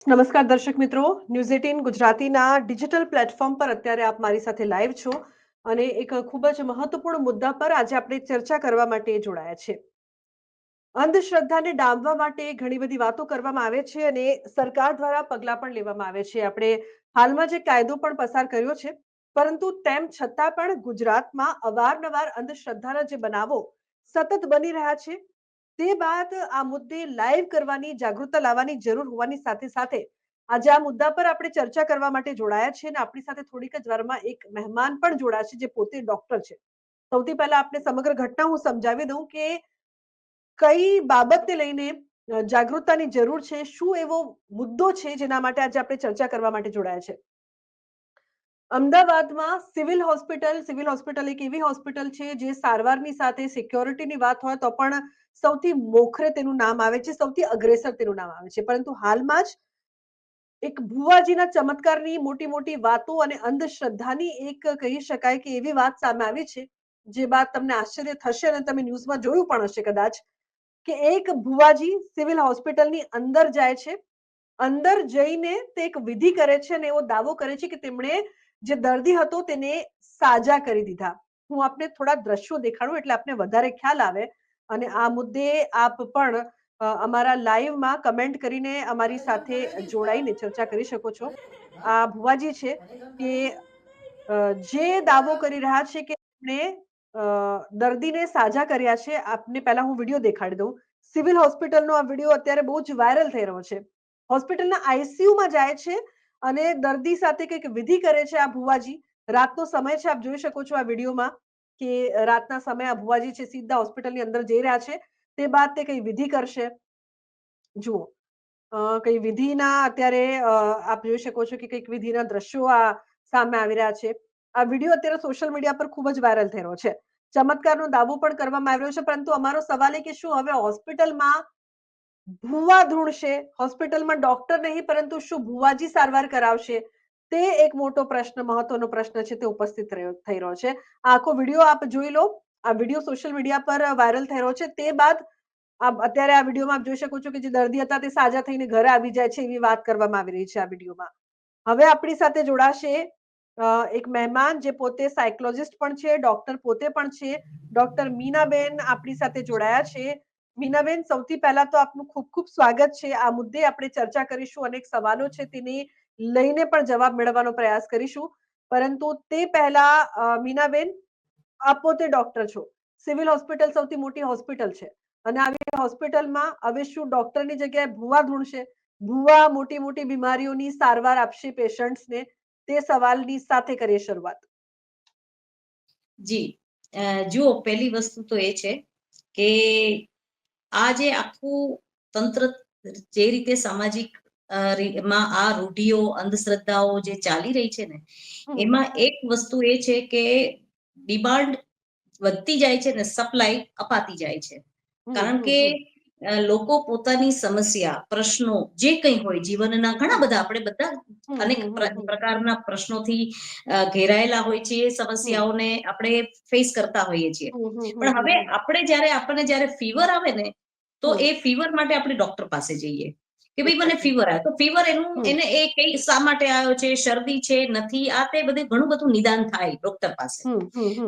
નમસ્કાર દર્શક મિત્રો, ન્યૂઝ 18 ગુજરાતીના ડિજિટલ પ્લેટફોર્મ પર અત્યારે આપ મારી સાથે લાઈવ છો અને એક ખૂબ જ મહત્વપૂર્ણ મુદ્દા પર આજે આપણે ચર્ચા કરવા માટે જોડાયા છે. અંધશ્રદ્ધાને ડામવા માટે ઘણી બધી વાતો કરવામાં આવે છે અને સરકાર દ્વારા પગલાં પણ લેવામાં આવે છે. આપણે હાલમાં જે કાયદો પણ પસાર કર્યો છે, પરંતુ તેમ છતાં પણ ગુજરાતમાં અવારનવાર અંધશ્રદ્ધાના જે બનાવો સતત બની રહ્યા છે. તે બાદ આ મુદ્દે લાઈવ કરવાની જાગૃતતા લાવવાની જરૂર હોવાની સાથે સાથે આજે આ મુદ્દા પર આપણે ચર્ચા કરવા માટે જોડાયા છે અને આપણી સાથે થોડીક જ વારમાં એક મહેમાન પણ જોડાશે જે પોતે ડોક્ટર છે. સૌથી પહેલા આપણે સમગ્ર ઘટના હું સમજાવી દઉં કે કઈ બાબતને લઈને જાગૃતતાની જરૂર છે, શું એવો મુદ્દો છે જેના માટે આજે આપણે ચર્ચા કરવા માટે જોડાયા છે. અમદાવાદમાં સિવિલ હોસ્પિટલ એક એવી હોસ્પિટલ છે જે સારવારની સાથે સિક્યોરિટીની વાત હોય તો પણ સૌથી મોખરે તેનું નામ આવે છે, સૌથી અગ્રેસર તેનું નામ આવે છે. પરંતુ હાલમાં જ એક ભુવાજીના ચમત્કારની મોટી મોટી વાતો અને અંધશ્રદ્ધાની એક કહી શકાય કે એવી વાત સામે આવી છે, જે બાદ તમને આશ્ચર્ય થશે અને તમે ન્યૂઝમાં જોયું પણ હશે કદાચ કે એક ભુવાજી સિવિલ હોસ્પિટલની અંદર જાય છે. અંદર જઈને તે એક વિધિ કરે છે અને એવો દાવો કરે છે કે તેમણે જે દર્દી હતો તેને સાજા કરી દીધા. હું આપને થોડા દ્રશ્યો દેખાડું એટલે આપને વધારે ખ્યાલ આવે અને આ મુદ્દે આપ પણ અમારા લાઈવમાં કમેન્ટ કરીને અમારી સાથે જોડાઈને ચર્ચા કરી શકો છો. આ ભુવાજી છે કે જે દાવો કરી રહ્યા છે કે તેમણે દર્દીને સાજા કર્યા છે. આપને પહેલા હું વિડીયો દેખાડી દઉં. સિવિલ હોસ્પિટલનો આ વિડીયો અત્યારે બહુ જ વાયરલ થઈ રહ્યો છે. હોસ્પિટલના આઈસીયુમાં જાય છે અને દર્દી સાથે કંઈક વિધિ કરે છે આ ભુવાજી. રાતનો સમય છે, આપ જોઈ શકો છો આ વિડીયોમાં કે રાતના સમયે આ ભુવાજી છે સીધા હોસ્પિટલની અંદર જઈ રહ્યા છે. તે બાદ તે કઈ વિધિ કરશે. જુઓ, કઈ વિધિના અત્યારે આપ જોઈ શકો છો કે કંઈક વિધિના દ્રશ્યો આ સામે આવી રહ્યા છે. આ વિડીયો અત્યારે સોશિયલ મીડિયા પર ખૂબ જ વાયરલ થઈ રહ્યો છે. ચમત્કારનો દાવો પણ કરવામાં આવ્યો છે, પરંતુ અમારો સવાલ એ કે શું હવે હોસ્પિટલમાં ભુવા ધૂણશે? હોસ્પિટલમાં ડોક્ટર નહીં પરંતુ શું ભુવાજી સારવાર કરાવશે? તે એક મોટો પ્રશ્ન, મહત્વનો પ્રશ્ન છે તે ઉપસ્થિત થઈ રહ્યો છે. આ આખો વિડીયો આપ જોઈ લો. આ વિડીયો સોશિયલ મીડિયા પર વાયરલ થઈ રહ્યો છે. તે બાદ અત્યારે આ વિડીયોમાં આપ જોઈ શકો છો કે જે દર્દી હતા તે સાજા થઈને ઘરે આવી જાય છે એવી વાત કરવામાં આવી રહી છે આ વિડીયોમાં. હવે આપણી સાથે જોડાશે એક મહેમાન જે પોતે સાયકોલોજિસ્ટ પણ છે, ડોક્ટર પોતે પણ છે. ડોક્ટર મીનાબેન આપણી સાથે જોડાયા છે. મીનાબેન, સૌથી પહેલા તો આપનું ખૂબ ખૂબ સ્વાગત છે. આ મુદ્દે આપણે ચર્ચા કરીશું, અનેક સવાલો છે તેને લઈને પણ જવાબ મેળવવાનો પ્રયાસ કરીશું. પરંતુ તે પહેલા મીનાબેન, આપ પોતે ડોક્ટર છો. સિવિલ હોસ્પિટલ સૌથી મોટી હોસ્પિટલ છે અને આવી હોસ્પિટલમાં હવે શું ડોક્ટરની જગ્યાએ ભુવા ધૂણશે? ભુવા મોટી મોટી બીમારીઓની સારવાર આપશે પેશન્ટ્સને? તે સવાલની સાથે કરીએ શરૂઆત. જી, જુઓ, પહેલી વસ્તુ તો એ છે કે આ જે આખું તંત્ર જે રીતે સામાજિક માં આ રૂઢિઓ, અંધશ્રદ્ધાઓ જે ચાલી રહી છે ને, એમાં એક વસ્તુ એ છે કે ડિમાન્ડ વધતી જાય છે ને સપ્લાય અપાતી જાય છે. કારણ કે લોકો પોતાની સમસ્યા, પ્રશ્નો જે કંઈ હોય જીવનના, ઘણા બધા, આપણે બધા અનેક પ્રકારના પ્રશ્નોથી ઘેરાયેલા હોય છે. એ સમસ્યાઓને આપણે ફેસ કરતા હોઈએ છીએ. પણ હવે આપણને જયારે ફીવર આવે ને, તો એ ફીવર માટે આપણે ડોક્ટર પાસે જઈએ કે ભાઈ મને ફીવર આવે. તો ફીવર એને એ કઈ શા માટે આવ્યો છે, શરદી છે, નથી, આ તે બધે ઘણું બધું નિદાન થાય ડોક્ટર પાસે.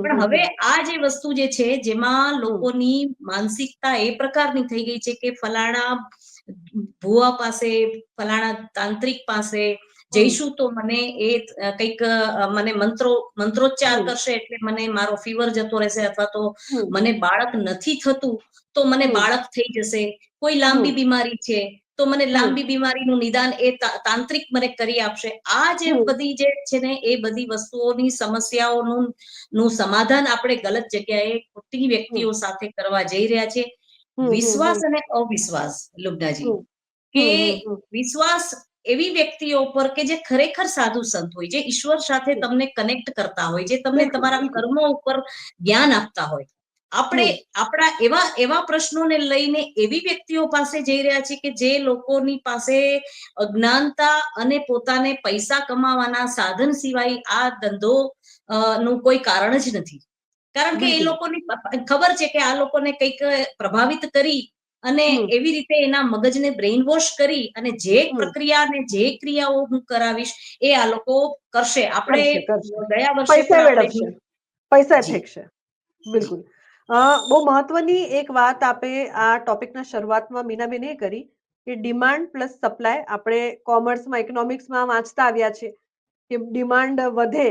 પણ હવે આ જે વસ્તુ જે છે, જેમાં લોકોની માનસિકતા એ પ્રકારની થઈ ગઈ છે કે ફલાણા ભુવા પાસે, ફલાણા તાંત્રિક પાસે જઈશું તો મને એ કંઈક મને મંત્રોચ્ચાર કરશે એટલે મને મારો ફીવર જતો રહેશે, અથવા તો મને બાળક નથી થતું તો મને બાળક થઈ જશે. કોઈ લાંબી બીમારી છે તો મને લાંબી બીમારીનું નિદાન એ તાંત્રિક મને કરી આપશે. આ જે બધી જે છે ને, એ બધી વસ્તુઓની સમસ્યાઓનું સમાધાન આપણે ગલત જગ્યાએ ખોટી વ્યક્તિઓ સાથે કરવા જઈ રહ્યા છે. વિશ્વાસ અને અવિશ્વાસ, લુગ્નાજી, કે વિશ્વાસ એવી વ્યક્તિઓ પર કે જે ખરેખર સાધુ સંત હોય, જે ઈશ્વર સાથે તમને કનેક્ટ કરતા હોય, જે તમને તમારા કર્મો ઉપર જ્ઞાન આપતા હોય. આપણે આપણા એવા પ્રશ્નોને લઈને એવી વ્યક્તિઓ પાસે જઈ રહ્યા છે કે જે લોકોની પાસે અજ્ઞાનતા અને પોતાને પૈસા કમાવાના સાધન સિવાય આ ધંધો નું કોઈ કારણ જ નથી. કારણ કે એ લોકોની ખબર છે કે આ લોકોને કંઈક પ્રભાવિત કરી અને હમ એવી રીતે એના મગજને બ્રેઇન વોશ કરી અને જે હમ પ્રક્રિયા અને જે ક્રિયાઓ હું કરાવીશ એ આ લોકો કરશે. આપણે કરશે કરશે ગયા વર્ષે પૈસા પણ આપણે વેડફશે, પૈસા જી ફેંકશે. જી બિલકુલ. બહુ મહત્વની એક વાત આપે આ ટોપિકના શરૂઆતમાં મીનાબેન એ કરી કે ડિમાન્ડ પ્લસ સપ્લાય આપણે કોમર્સમાં ઇકોનોમિક્સમાં વાંચતા આવ્યા છે કે ડિમાન્ડ વધે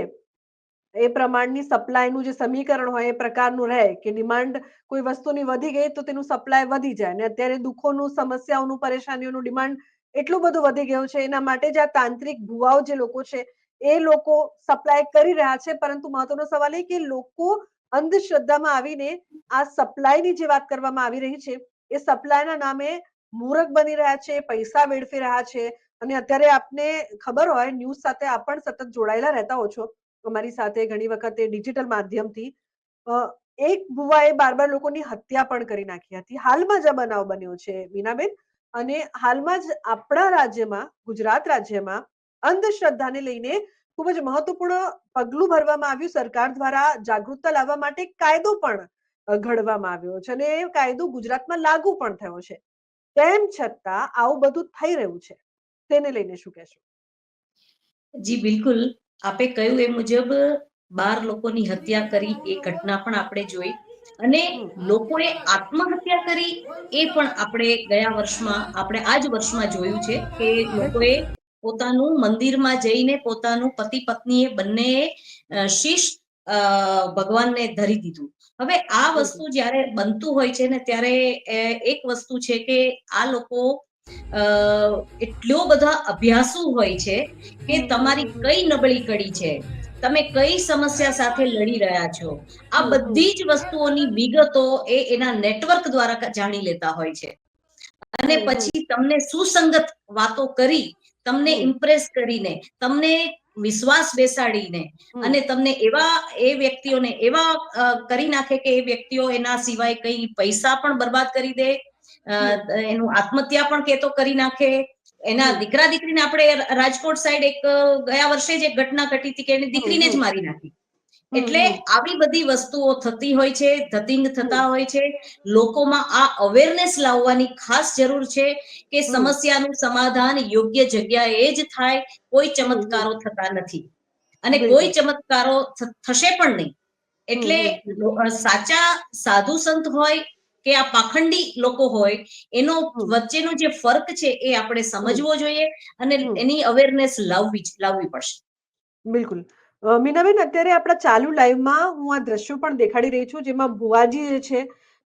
એ પ્રમાણની સપ્લાયનું જે સમીકરણ હોય એ પ્રકારનું રહે કે ડિમાન્ડ કોઈ વસ્તુની વધી ગઈ તો તેનું સપ્લાય વધી જાય અને અત્યારે દુઃખોનું સમસ્યાઓનું પરેશાનીઓનું ડિમાન્ડ એટલું બધું વધી ગયું છે એના માટે જ આ તાંત્રિક ભુવાઓ જે લોકો છે એ લોકો સપ્લાય કરી રહ્યા છે પરંતુ મહત્વનો સવાલ એ કે લોકો અંધશ્રદ્ધામાં આવીને આ સપ્લાયની જે વાત કરવામાં આવી રહી છે એ સપ્લાયના નામે મૂરખ બની રહ્યા છે, પૈસા વેડફી રહ્યા છે અને અત્યારે આપને ખબર હોય ન્યૂઝ સાથે આપ પણ સતત જોડાયેલા રહેતા હો છો અમારી સાથે ઘણી વખતે ડિજિટલ માધ્યમથી અ, એક ભુવાએ 12 લોકોની હત્યા પણ કરી નાખી હતી. હાલમાં જ આ બનાવ બન્યો છે મીનાબેન અને હાલમાં જ આપણા રાજ્યમાં ગુજરાત રાજ્યમાં અંધશ્રદ્ધાને લઈને ખૂબ જ મહત્વપૂર્ણ પગલું ભરવામાં આવ્યું સરકાર દ્વારા જાગૃતતા લાવવા માટે એક કાયદો પણ ઘડવામાં આવ્યો છે અને એ કાયદો ગુજરાતમાં લાગુ પણ થયો છે. તેમ છતાં આવું બધું થઈ રહ્યું છે. તેને લઈને શું કહેશો? જી બિલકુલ. આપે કહ્યું એ મુજબ 12 લોકોની હત્યા કરી એ ઘટના પણ આપણે જોઈ અને હમ લોકોએ આત્મહત્યા કરી એ પણ આપણે ગયા વર્ષમાં આપણે આ જ વર્ષમાં જોયું છે કે બિલકુલ. લોકોએ પોતાનું મંદિરમાં જઈને પોતાનું પતિ પત્નીએ બંનેએ શીશ ભગવાનને ધરી દીધું. હવે આ વસ્તુ બિલકુલ. જ્યારે બનતું હોય છે ને ત્યારે એક વસ્તુ છે કે આ લોકો અ એટલો બધા અભ્યાસુ હોય છે કે હમ હમ તમારી હમ હમ કઈ નબળી કડી છે, તમે કઈ સમસ્યા સાથે લડી રહ્યા છો, આ હમ હમ બધી જ વસ્તુઓની વિગતો એ એના નેટવર્ક દ્વારા જાણી લેતા હોય છે અને હમ હમ પછી તમને સુસંગત વાતો કરી, તમને હમ ઇમ્પ્રેસ કરીને, તમને વિશ્વાસ બેસાડીને હમ અને તમને એવા એ વ્યક્તિઓને એવા કરી નાખે કે એ વ્યક્તિઓ એના સિવાય કઈ પૈસા પણ બરબાદ કરી દે, હમ એનું આત્મહત્યા પણ કેતો કરી નાખે. એના હમ દીકરા દીકરીને આપણે રાજકોટ સાઈડ એક ગયા વર્ષે જ એક ઘટના ઘટી હતી કે એની હમ દીકરીને હમ જ મારી નાખી. હમ એટલે હમ આવી બધી વસ્તુઓ થતી હોય છે, ધતિંગ થતા હમ હોય છે. લોકોમાં આ અવેરનેસ લાવવાની ખાસ જરૂર છે કે હમ સમસ્યાનું સમાધાન યોગ્ય જગ્યાએ જ થાય, કોઈ હમ હમ ચમત્કારો થતા નથી અને કોઈ બિલકુલ. ચમત્કારો થશે પણ નહીં. હમ એટલે હમ સાચા સાધુ સંત હોય કે આ પાખંડી લોકો હોય એનો હમ વચ્ચેનો જે ફર્ક છે એ આપણે હમ સમજવો જોઈએ અને હમ એની અવેરનેસ લાવવી પડશે. બિલકુલ. મીનાબેન અત્યારે આપણા ચાલુ લાઈવમાં હું આ દ્રશ્યો પણ દેખાડી રહી છું જેમાં ભુવાજી જે છે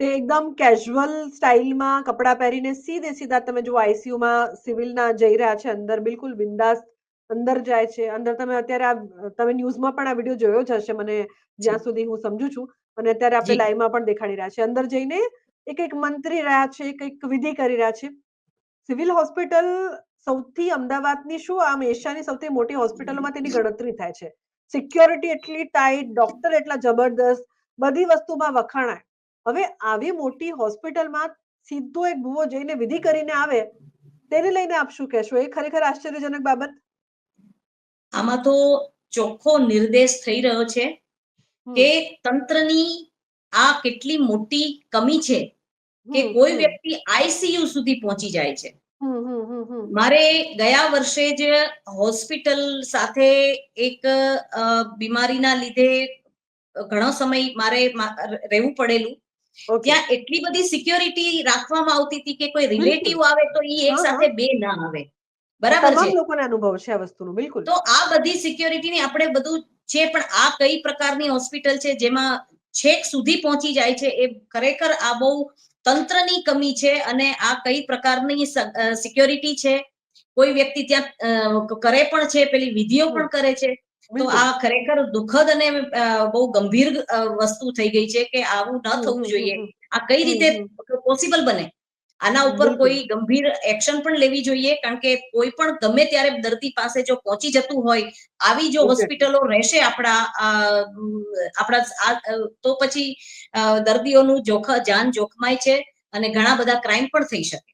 તે એકદમ કેઝ્યુઅલ સ્ટાઇલમાં કપડાં પહેરીને સીધે સીધા તમે જો આઈસીયુમાં સિવિલના જઈ રહ્યા છે અંદર બિલકુલ બિંદાસ અંદર જાય છે. અંદર તમે અત્યારે તમે ન્યૂઝમાં પણ આ વિડીયો જોયો જ હશે મને જી જ્યાં સુધી હું સમજુ છું અને અત્યારે આપણે જી લાઈવમાં પણ દેખાડી રહ્યા છે. અંદર જઈને એક મંત્રી રહ્યા છે, કંઈક વિધિ કરી રહ્યા છે. સિવિલ હોસ્પિટલ સૌથી અમદાવાદની શું આમ એશિયાની સૌથી મોટી હોસ્પિટલોમાં તેની ગણતરી થાય છે. સિક્યોરિટી એટલી ટાઈટ, ડોક્ટર એટલા જબરદસ્ત, બધી વસ્તુમાં વખાણાય. હવે આવી મોટી હોસ્પિટલમાં સીધો એક ભુવો જઈને વિધિ કરીને આવે, તેને લઈને આપ શું કહેશો? એ ખરેખર આશ્ચર્યજનક બાબત. આમાં તો ચોખ્ખો નિર્દેશ થઈ રહ્યો છે કે હમ તંત્રની આ કેટલી મોટી કમી છે કે હમ કોઈ હમ વ્યક્તિ આઈસીયુ સુધી પહોંચી જાય છે. હમ હમ હમ હમ મારે ગયા વર્ષે જ હોસ્પિટલ સાથે એક બીમારીના લીધે ઘણો સમય મારે રહેવું પડેલું. ઓકે. ત્યાં એટલી બધી સિક્યોરિટી રાખવામાં આવતી હતી કે કોઈ બિલકુલ. રિલેટિવ આવે તો એ એક હા હા સાથે બે ના આવે. આ બરાબર છે. તમામ લોકોને અનુભવ છે આ વસ્તુનો બિલકુલ. તો આ બધી સિક્યોરિટીની આપણે બધું છે પણ આ કઈ પ્રકારની હોસ્પિટલ છે જેમાં છેક સુધી પહોંચી જાય છે એ ખરેખર આ બહુ તંત્રની કમી છે અને આ કઈ પ્રકારની સિક્યોરિટી છે. કોઈ વ્યક્તિ ત્યાં કરે પણ છે, પેલી વિધિઓ હમ પણ કરે છે. તો બિલકુલ. આ ખરેખર દુઃખદ અને બહુ ગંભીર વસ્તુ થઈ ગઈ છે કે આવું ન હમ થવું હમ હમ જોઈએ. હમ આ કઈ હમ રીતે હમ પોસિબલ બને? આના ઉપર બિલકુલ. કોઈ ગંભીર એક્શન પણ લેવી જોઈએ કારણ કે કોઈ પણ ગમે ત્યારે દર્દી પાસે જો પહોંચી જતું હોય આવી જો એક્ઝેક્ટલી. હોસ્પિટલો રહેશે આપણા તો પછી દર્દીઓનું જાન જોખમાય છે અને ઘણા બધા ક્રાઇમ પણ થઈ શકે.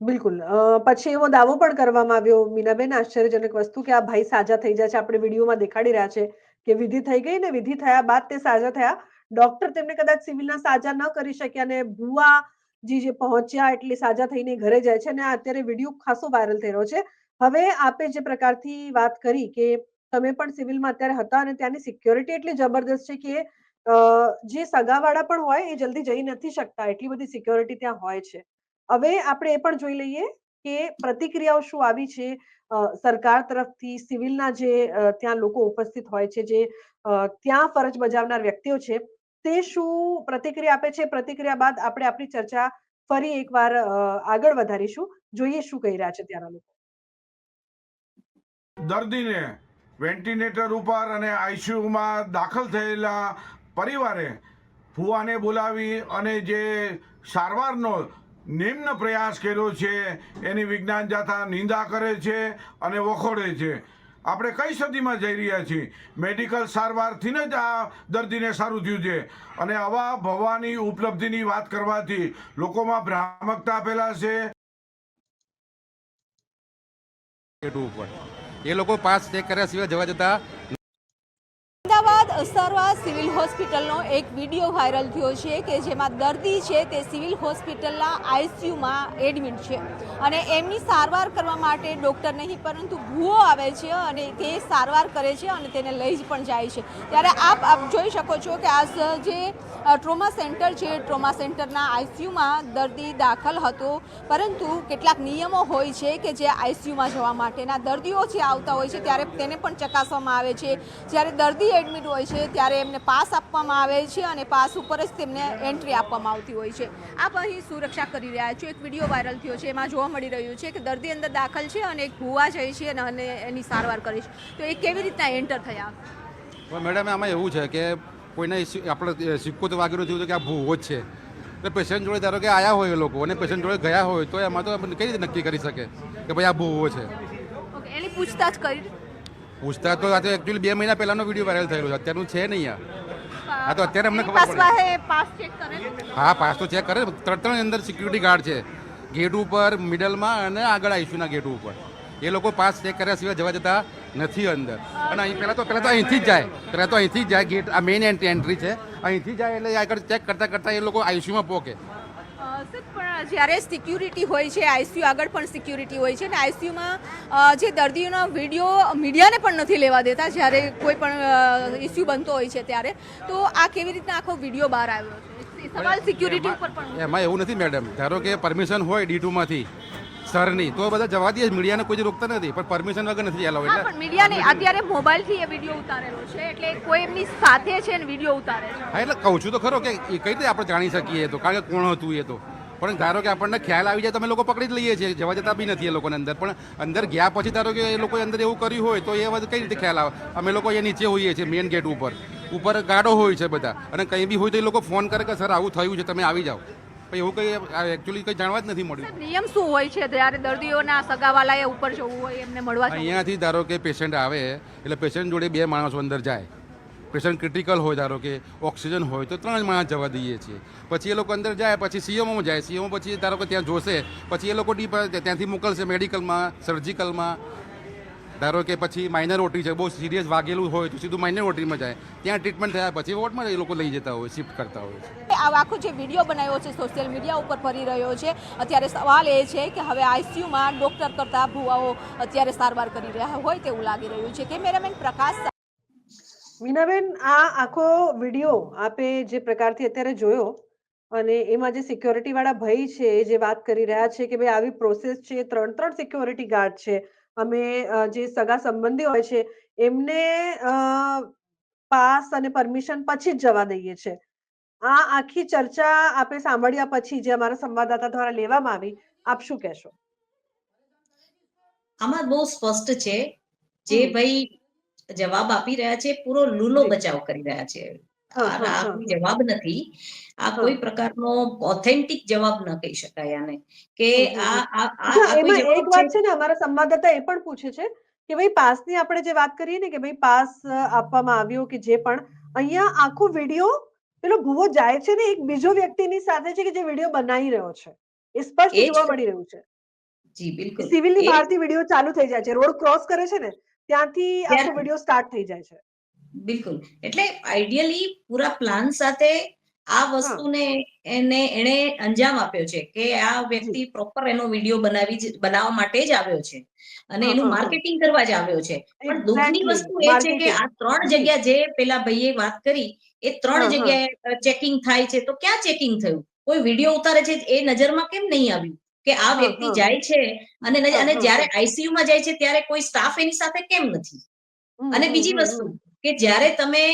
બિલકુલ. પછી એવો દાવો પણ કરવામાં આવ્યો મીનાબેન આશ્ચર્યજનક વસ્તુ કે આ ભાઈ સાજા થઈ જાય છે. આપણે વિડીયોમાં દેખાડી રહ્યા છે કે વિધિ થઈ ગઈ ને વિધિ થયા બાદ તે સાજા થયા. ડોક્ટર તેમને કદાચ સિવિલના સાજા ન કરી શક્યા અને ભુવા જે પહોંચ્યા એટલે સાજા થઈને ઘરે જાય છે અને આ અત્યારે વિડીયો ખાસો વાયરલ થઈ રહ્યો છે. હવે આપે જે પ્રકારથી વાત કરી કે તમે પણ સિવિલમાં અત્યારે હતા અને ત્યાંની સિક્યોરિટી એટલી જબરદસ્ત છે કે જે સગાવાળા પણ હોય એ જલ્દી જઈ નથી શકતા, એટલી બધી સિક્યોરિટી ત્યાં હોય છે. હવે આપણે એ પણ જોઈ લઈએ કે પ્રતિક્રિયાઓ શું આવી છે સરકાર તરફથી, સિવિલના જે ત્યાં લોકો ઉપસ્થિત હોય છે, જે ત્યાં ફરજ બજાવનાર વ્યક્તિઓ છે, તે શું પ્રતિક્રિયા આપે છે. પ્રતિક્રિયા બાદ આપણે આપણી ચર્ચા ફરી એકવાર આગળ વધારીશું. જોઈએ શું કહી રહ્યા છે ત્યાંના લોકો. દર્દીને વેન્ટિલેટર ઉપર અને આઈસીયુમાં દાખલ થયેલા પરિવારે ફુવાને બોલાવી અને જે સારવારનો નિમ્ન પ્રયાસ કર્યો છે એની વિજ્ઞાન જાથા નિંદા કરે છે અને વખોડે છે. આપણે કઈ સદીમાં જઈ રહ્યા છીએ? મેડિકલ સારવારથી જ આ દર્દીને સારું થયું છે અને આવા ભવાની ઉપલબ્ધિની વાત કરવાથી લોકોમાં ભ્રામકતા ફેલાશે. એ લોકો પાસ ચેક કર્યા સિવાય જવા જતા. અમદાવાદ અસારવા સિવિલ હોસ્પિટલનો એક વિડીયો વાયરલ થયો છે કે જેમાં દર્દી છે તે સિવિલ હોસ્પિટલના આઈસીયુમાં એડમિટ છે અને એમની સારવાર કરવા માટે ડૉક્ટર નહીં પરંતુ ભૂવો આવે છે અને તે સારવાર કરે છે અને તેને લઈ જ પણ જાય છે. ત્યારે આપ જોઈ શકો છો કે આ જે ટ્રોમા સેન્ટર છે, ટ્રોમા સેન્ટરના આઈસીયુમાં દર્દી દાખલ હતો, પરંતુ કેટલાક નિયમો હોય છે કે જે આઈસીયુમાં જવા માટેના દર્દીઓ જે આવતા હોય છે ત્યારે તેને પણ ચકાસવામાં આવે છે. જ્યારે દર્દી એડમિટ હોય છે ત્યારે એમને પાસ આપવામાં આવે છે અને પાસ ઉપર જ તેમને એન્ટ્રી આપવામાં આવતી હોય છે. આપ અહીં સુરક્ષા કરી રહ્યા છો. એક વિડીયો વાયરલ થયો છે, એમાં જોવા મળી રહ્યું છે કે દર્દી અંદર દાખલ છે અને એક ભૂવા જાય છે અને એની સારવાર કરે છે. તો એ કેવી રીતના એન્ટર થયા? મેડમ આમાં એવું છે કે કોઈને આપણે સિક્કો તો વાગેલું થયું કે આ ભૂવો જ છે, એટલે પેશન્ટ જોડે ધારો કે આવ્યા હોય એ લોકો અને પેશન્ટ જોડે ગયા હોય તો એમાં તો કઈ રીતે નક્કી કરી શકે કે ભાઈ આ ભૂવો છે? એની પૂછતાછ કરી? પૂછતા તો આજે એકચ્યુઅલી 2 મહિના પહેલાનો વિડીયો વાયરલ થયેલો છે, અત્યારનું છે નહીં. આ તો અત્યારે અમને ખબર પડે. પાસ ચેક કરે? હા, પાસ તો ચેક કરે. 3 અંદર સિક્યુરિટી ગાર્ડ છે, ગેટ ઉપર, મિડલમાં અને આગળ આઈસીયુના ગેટ ઉપર. એ લોકો પાસ ચેક કર્યા સિવાય જવા જતા નથી અંદર. અને અહીં પહેલાં તો અહીંથી જ જાય, અહીંથી જ જાય. ગેટ આ મેઇન એન્ટ્રી છે, અહીંથી જાય એટલે આગળ ચેક કરતાં એ લોકો આઈસીયુમાં પહોંચે. પણ જ્યારે સિક્યુરિટી હોય છે, આઈસીયુ આગળ પણ સિક્યુરિટી હોય છે અને આઈસીયુમાં જે દર્દીઓનો વિડીયો મીડિયાને પણ નથી લેવા દેતા જ્યારે કોઈ પણ ઇસ્યુ બનતો હોય છે ત્યારે. તો આ કેવી રીતના આખો વિડીયો બહાર આવ્યો છે? સવાલ સિક્યુરિટી ઉપર પણ. એમાં એવું નથી મેડમ, ધારો કે પરમિશન હોય D2માંથી સરની તો બધા જવા દે, મીડિયાને કોઈ રોકતા નથી, પણ પરમિશન વગર નથી અલાઉ. એટલે પણ મીડિયાને અત્યારે મોબાઈલથી એ વિડીયો ઉતારેલો છે એટલે કોઈ એમની સાથે છે ને વિડીયો ઉતારે છે. હા, એટલે કહું છું તો ખરો કે એ કઈ રીતે આપણે જાણી શકીએ તો, કારણ કે કોણ હતું એ તો. પણ ધારો કે આપણને ખ્યાલ આવી જાય તો અમે લોકો પકડી જ લઈએ છીએ, જવા જતા બી નથી એ લોકોને અંદર. પણ અંદર ગયા પછી ધારો કે એ લોકો અંદર એવું કર્યું હોય તો એ બધું કઈ રીતે ખ્યાલ આવે? અમે લોકો એ નીચે હોઈએ છીએ મેઇન ગેટ ઉપર ગાર્ડો હોય છે બધા, અને કંઈ બી હોય તો એ લોકો ફોન કરે કે સર આવું થયું છે, તમે આવી જાઓ. એવું કંઈ એકચ્યુઅલી કંઈ જાણવા જ નથી મળ્યું. નિયમ શું હોય છે જ્યારે દર્દીઓના સગાવાલાએ ઉપર જવું હોય, એમને મળવા? અહીંયાથી ધારો કે પેશન્ટ આવે એટલે પેશન્ટ જોડે 2 માણસો અંદર જાય. પેશન્ટ ક્રિટિકલ હોય, ધારો કે ઓક્સિજન હોય તો 3 માણસ જવા દઈએ છીએ. પછી એ લોકો અંદર જાય, પછી સીએમઓમાં જાય. સીએમઓ પછી ધારો કે ત્યાં જોશે, પછી એ લોકો ત્યાંથી મોકલશે મેડિકલમાં, સર્જિકલમાં. ધારો કે પછી માઇનર ઓટી છે, બહુ સિરિયસ વાગેલું હોય તો સીધું માઇનર ઓટીમાં જાય, ત્યાં ટ્રીટમેન્ટ થયા પછી વોર્ડમાં એ લોકો લઈ જતા હોય, શિફ્ટ કરતા હોય છે. આ આખો જે વિડીયો બનાવ્યો છે સોશિયલ મીડિયા ઉપર ફરી રહ્યો છે. અત્યારે સવાલ એ છે કે હવે આઈસીયુમાં ડોક્ટર કરતા ભુવાઓ અત્યારે સારવાર કરી રહ્યા હોય તેવું લાગી રહ્યું છે. કેમેરામેન પ્રકાશ. મીનાબેન, આ આખો વિડીયો આપે જે પ્રકારથી અત્યારે જોયો અને એમાં જે સિક્યોરિટી વાળા ભાઈ છે જે વાત કરી રહ્યા છે કે ભાઈ આવી પ્રોસેસ છે, 3 સિક્યોરિટી ગાર્ડ છે, અમે જે સગા સંબંધી હોય છે એમને પાસ અને પરમિશન પછી જ જવા દઈએ છે. આ આખી ચર્ચા આપે સાંભળ્યા પછી જે અમારા સંવાદદાતા દ્વારા લેવામાં આવી, આપ શું કહેશો? આમાં બહુ સ્પષ્ટ છે, જે ભાઈ જવાબ આપી રહ્યા છે પૂરો લૂલો બચાવ કરી રહ્યા છે. આ કોઈ જવાબ નથી, આ કોઈ પ્રકારનો ઓથેન્ટિક જવાબ ન કહી શકાય આને કે એમાં એક વાત છે ને, અમારા સંવાદદાતા એ પણ પૂછે છે કે ભાઈ પાસની આપણે જે વાત કરીએ ને કે ભાઈ પાસ આપવામાં આવ્યો કે જે પણ, અહીંયા આખો વિડીયો પેલો ભૂવો જાય છે ને એક બીજો વ્યક્તિની સાથે છે કે જે વિડીયો બનાવી રહ્યો છે, એ સ્પષ્ટ જોવા મળી રહ્યું છે. જી બિલકુલ. સિવિલની બહારથી વિડીયો ચાલુ થઈ જાય છે, રોડ ક્રોસ કરે છે ને ત્યાંથી આખો વિડીયો સ્ટાર્ટ થઈ જાય છે. બિલકુલ. એટલે આઈડિયલી પૂરા પ્લાન સાથે આ હા, વસ્તુને એણે અંજામ આપ્યો છે કે આ વ્યક્તિ જી. પ્રોપર એનો વિડીયો બનાવવા માટે જ આવ્યો છે અને હા, એનું હા, હા. માર્કેટિંગ કરવા જ આવ્યો છે. પણ દુઃખની એક્ઝેક્ટલી વસ્તુ એ છે કે માર્કેટિંગ. આ 3 જી. જગ્યા જે પેલા ભાઈએ વાત કરી એ 3 હા, હા. જગ્યાએ ચેકિંગ થાય છે. તો ક્યાં ચેકિંગ થયું? કોઈ વિડીયો ઉતારે છે એ નજરમાં કેમ નહીં આવ્યું કે આ હા, વ્યક્તિ હા. જાય છે અને હા, અને હા, જ્યારે હા. આઈસીયુ માં જાય છે ત્યારે કોઈ સ્ટાફ એની સાથે કેમ નથી? હમ, અને હમ, બીજી હમ, વસ્તુ હમ. કે જ્યારે તમે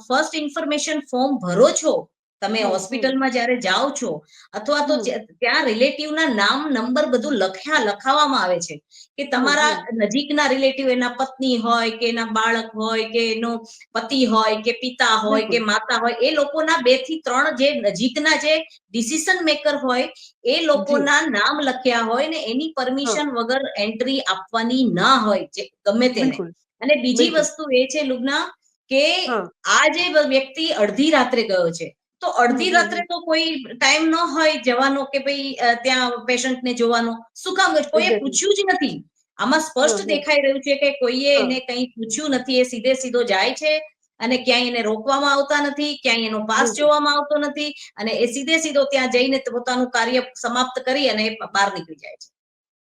ફર્સ્ટ ઇન્ફોર્મેશન ફોર્મ ભરો છો, તમે હમ, હમ, હોસ્પિટલમાં જ્યારે જાઓ છો અથવા તો હમ, ત્યાં રિલેટિવના નામ નંબર બધું લખાવવામાં આવે છે કે હમ, તમારા હમ. નજીકના રિલેટિવ, એના પત્ની હોય કે એના બાળક હોય કે એનો પતિ હોય કે પિતા હોય કે બિલકુલ. માતા હોય, એ લોકોના 2 થી 3 જે નજીકના જે ડિસિઝન મેકર હોય એ જી. લોકોના નામ લખ્યા હોય ને એની હા, પરમિશન વગર એન્ટ્રી આપવાની ના હોય જે ગમે તેને. બિલકુલ, અને બીજી બિલકુલ. વસ્તુ એ છે લુગ્ના કે હા. આ જે વ્યક્તિ અડધી રાત્રે ગયો છે, તો હમ, અડધી હમ, રાત્રે હમ. તો કોઈ ટાઈમ ન હોય જવાનો કે ભાઈ ત્યાં પેશન્ટને જોવાનો. શું કામ? કોઈએ એક્ઝેક્ટલી. પૂછ્યું જ નથી. આમાં હા, સ્પષ્ટ હા, દેખાઈ રહ્યું છે કે કોઈએ હા. એને કંઈ પૂછ્યું નથી. એ સીધો જાય છે અને ક્યાંય એને રોકવામાં આવતા નથી, ક્યાંય એનો પાસ બિલકુલ, જોવામાં આવતો નથી અને એ સીધો ત્યાં જઈને પોતાનું કાર્ય સમાપ્ત કરી અને બહાર નીકળી જાય છે.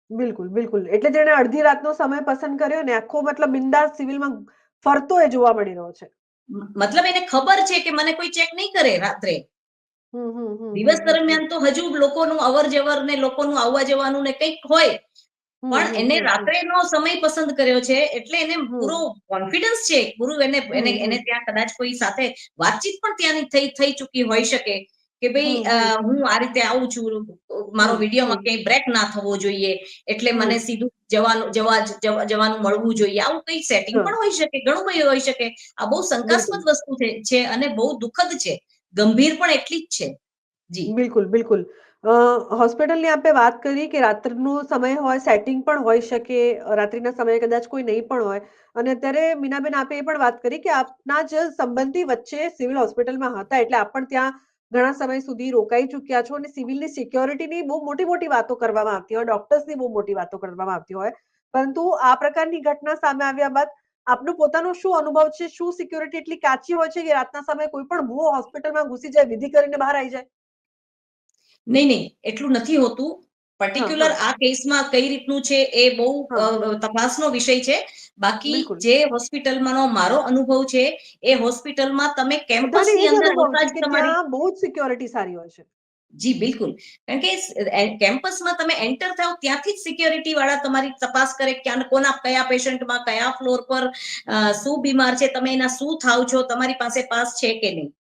બિલકુલ, બિલકુલ. એટલે જેણે અડધી રાતનો સમય પસંદ કર્યો ને આખો મતલબ બિંદાસ સિવિલમાં ફરતો એ જોવા મળી રહ્યો છે. મતલબ એને ખબર છે કે મને કોઈ ચેક નહીં કરે રાત્રે. હમ, હમ, હમ, હમ, દિવસ હમ, હમ. દરમિયાન તો હજુ લોકોનું અવર જવર ને લોકોનું આવવા જવાનું ને કંઈક હોય, હમ, પણ હમ, એને હમ, હમ. રાત્રેનો સમય પસંદ કર્યો છે એટલે એને પૂરો હમ, કોન્ફિડન્સ છે, પૂરું એને એને હમ, એને હમ. ત્યાં કદાચ કોઈ સાથે વાતચીત પણ ત્યાંની થઈ ચૂકી હોઈ શકે કે ભાઈ હમ, હમ, હું આ રીતે આવું છું, મારો હમ, વિડીયોમાં હમ, ક્યાંય બ્રેક ના થવો જોઈએ એટલે મને હમ. સીધું જવાનું મળવું જોઈએ. આવું કઈ સેટિંગ હા, પણ હોઈ શકે, ઘણું બધું હોઈ શકે. આ બહુ બિલકુલ. શંકાસ્પદ વસ્તુ છે અને બહુ દુઃખદ છે, ગંભીર પણ એટલી જ છે. જી. બિલકુલ, બિલકુલ. અ, હોસ્પિટલની આપે વાત કરી કે રાત્રનો સમય હોય, સેટિંગ પણ હોઈ શકે, રાત્રિના સમયે કદાચ કોઈ નહીં પણ હોય. અને અત્યારે મીનાબેન આપે એ પણ વાત કરી કે આપના જ સંબંધી વચ્ચે સિવિલ હોસ્પિટલમાં હતા, એટલે આપ પણ ત્યાં ઘણા સમય સુધી રોકાઈ ચૂક્યા છો અને સિવિલની સિક્યોરિટીની બહુ મોટી-મોટી વાતો કરવામાં આવતી હોય, ડોક્ટર્સની બહુ મોટી વાતો કરવામાં આવતી હોય. પરંતુ આ પ્રકારની ઘટના સામે આવ્યા બાદ આપનો પોતાનો શું અનુભવ છે? શું સિક્યોરિટી એટલી કાચી હોય છે કે રાતના સમયે કોઈ પણ ભૂવો હોસ્પિટલમાં ઘુસી જાય, વિધિ કરીને બહાર આવી જાય? નહીં, એટલું નથી હોતું. હા, પર્ટિક્યુલર હા, આ કેસમાં કઈ રીતનું છે એ બહુ હા. તપાસનો વિષય છે. બાકી બિલકુલ. જે હોસ્પિટલમાંનો મારો અનુભવ છે, એ હોસ્પિટલમાં તમે બધાને કેમ્પસની એ જ અંદર અનુભવ આવતા છે જ કે તમારી ત્યાં બહુ જ સિક્યોરિટી સારી હોય છે. જી બિલકુલ. કારણ કે કેમ્પસમાં તમે એન્ટર થાવ ત્યાંથી જ સિક્યોરિટી વાળા તમારી તપાસ કરે ક્યાં કયા પેશન્ટમાં કયા ફ્લોર પર શું બીમાર છે, તમે એના શું થાવ છો, તમારી પાસે પાસ છે કે નહીં.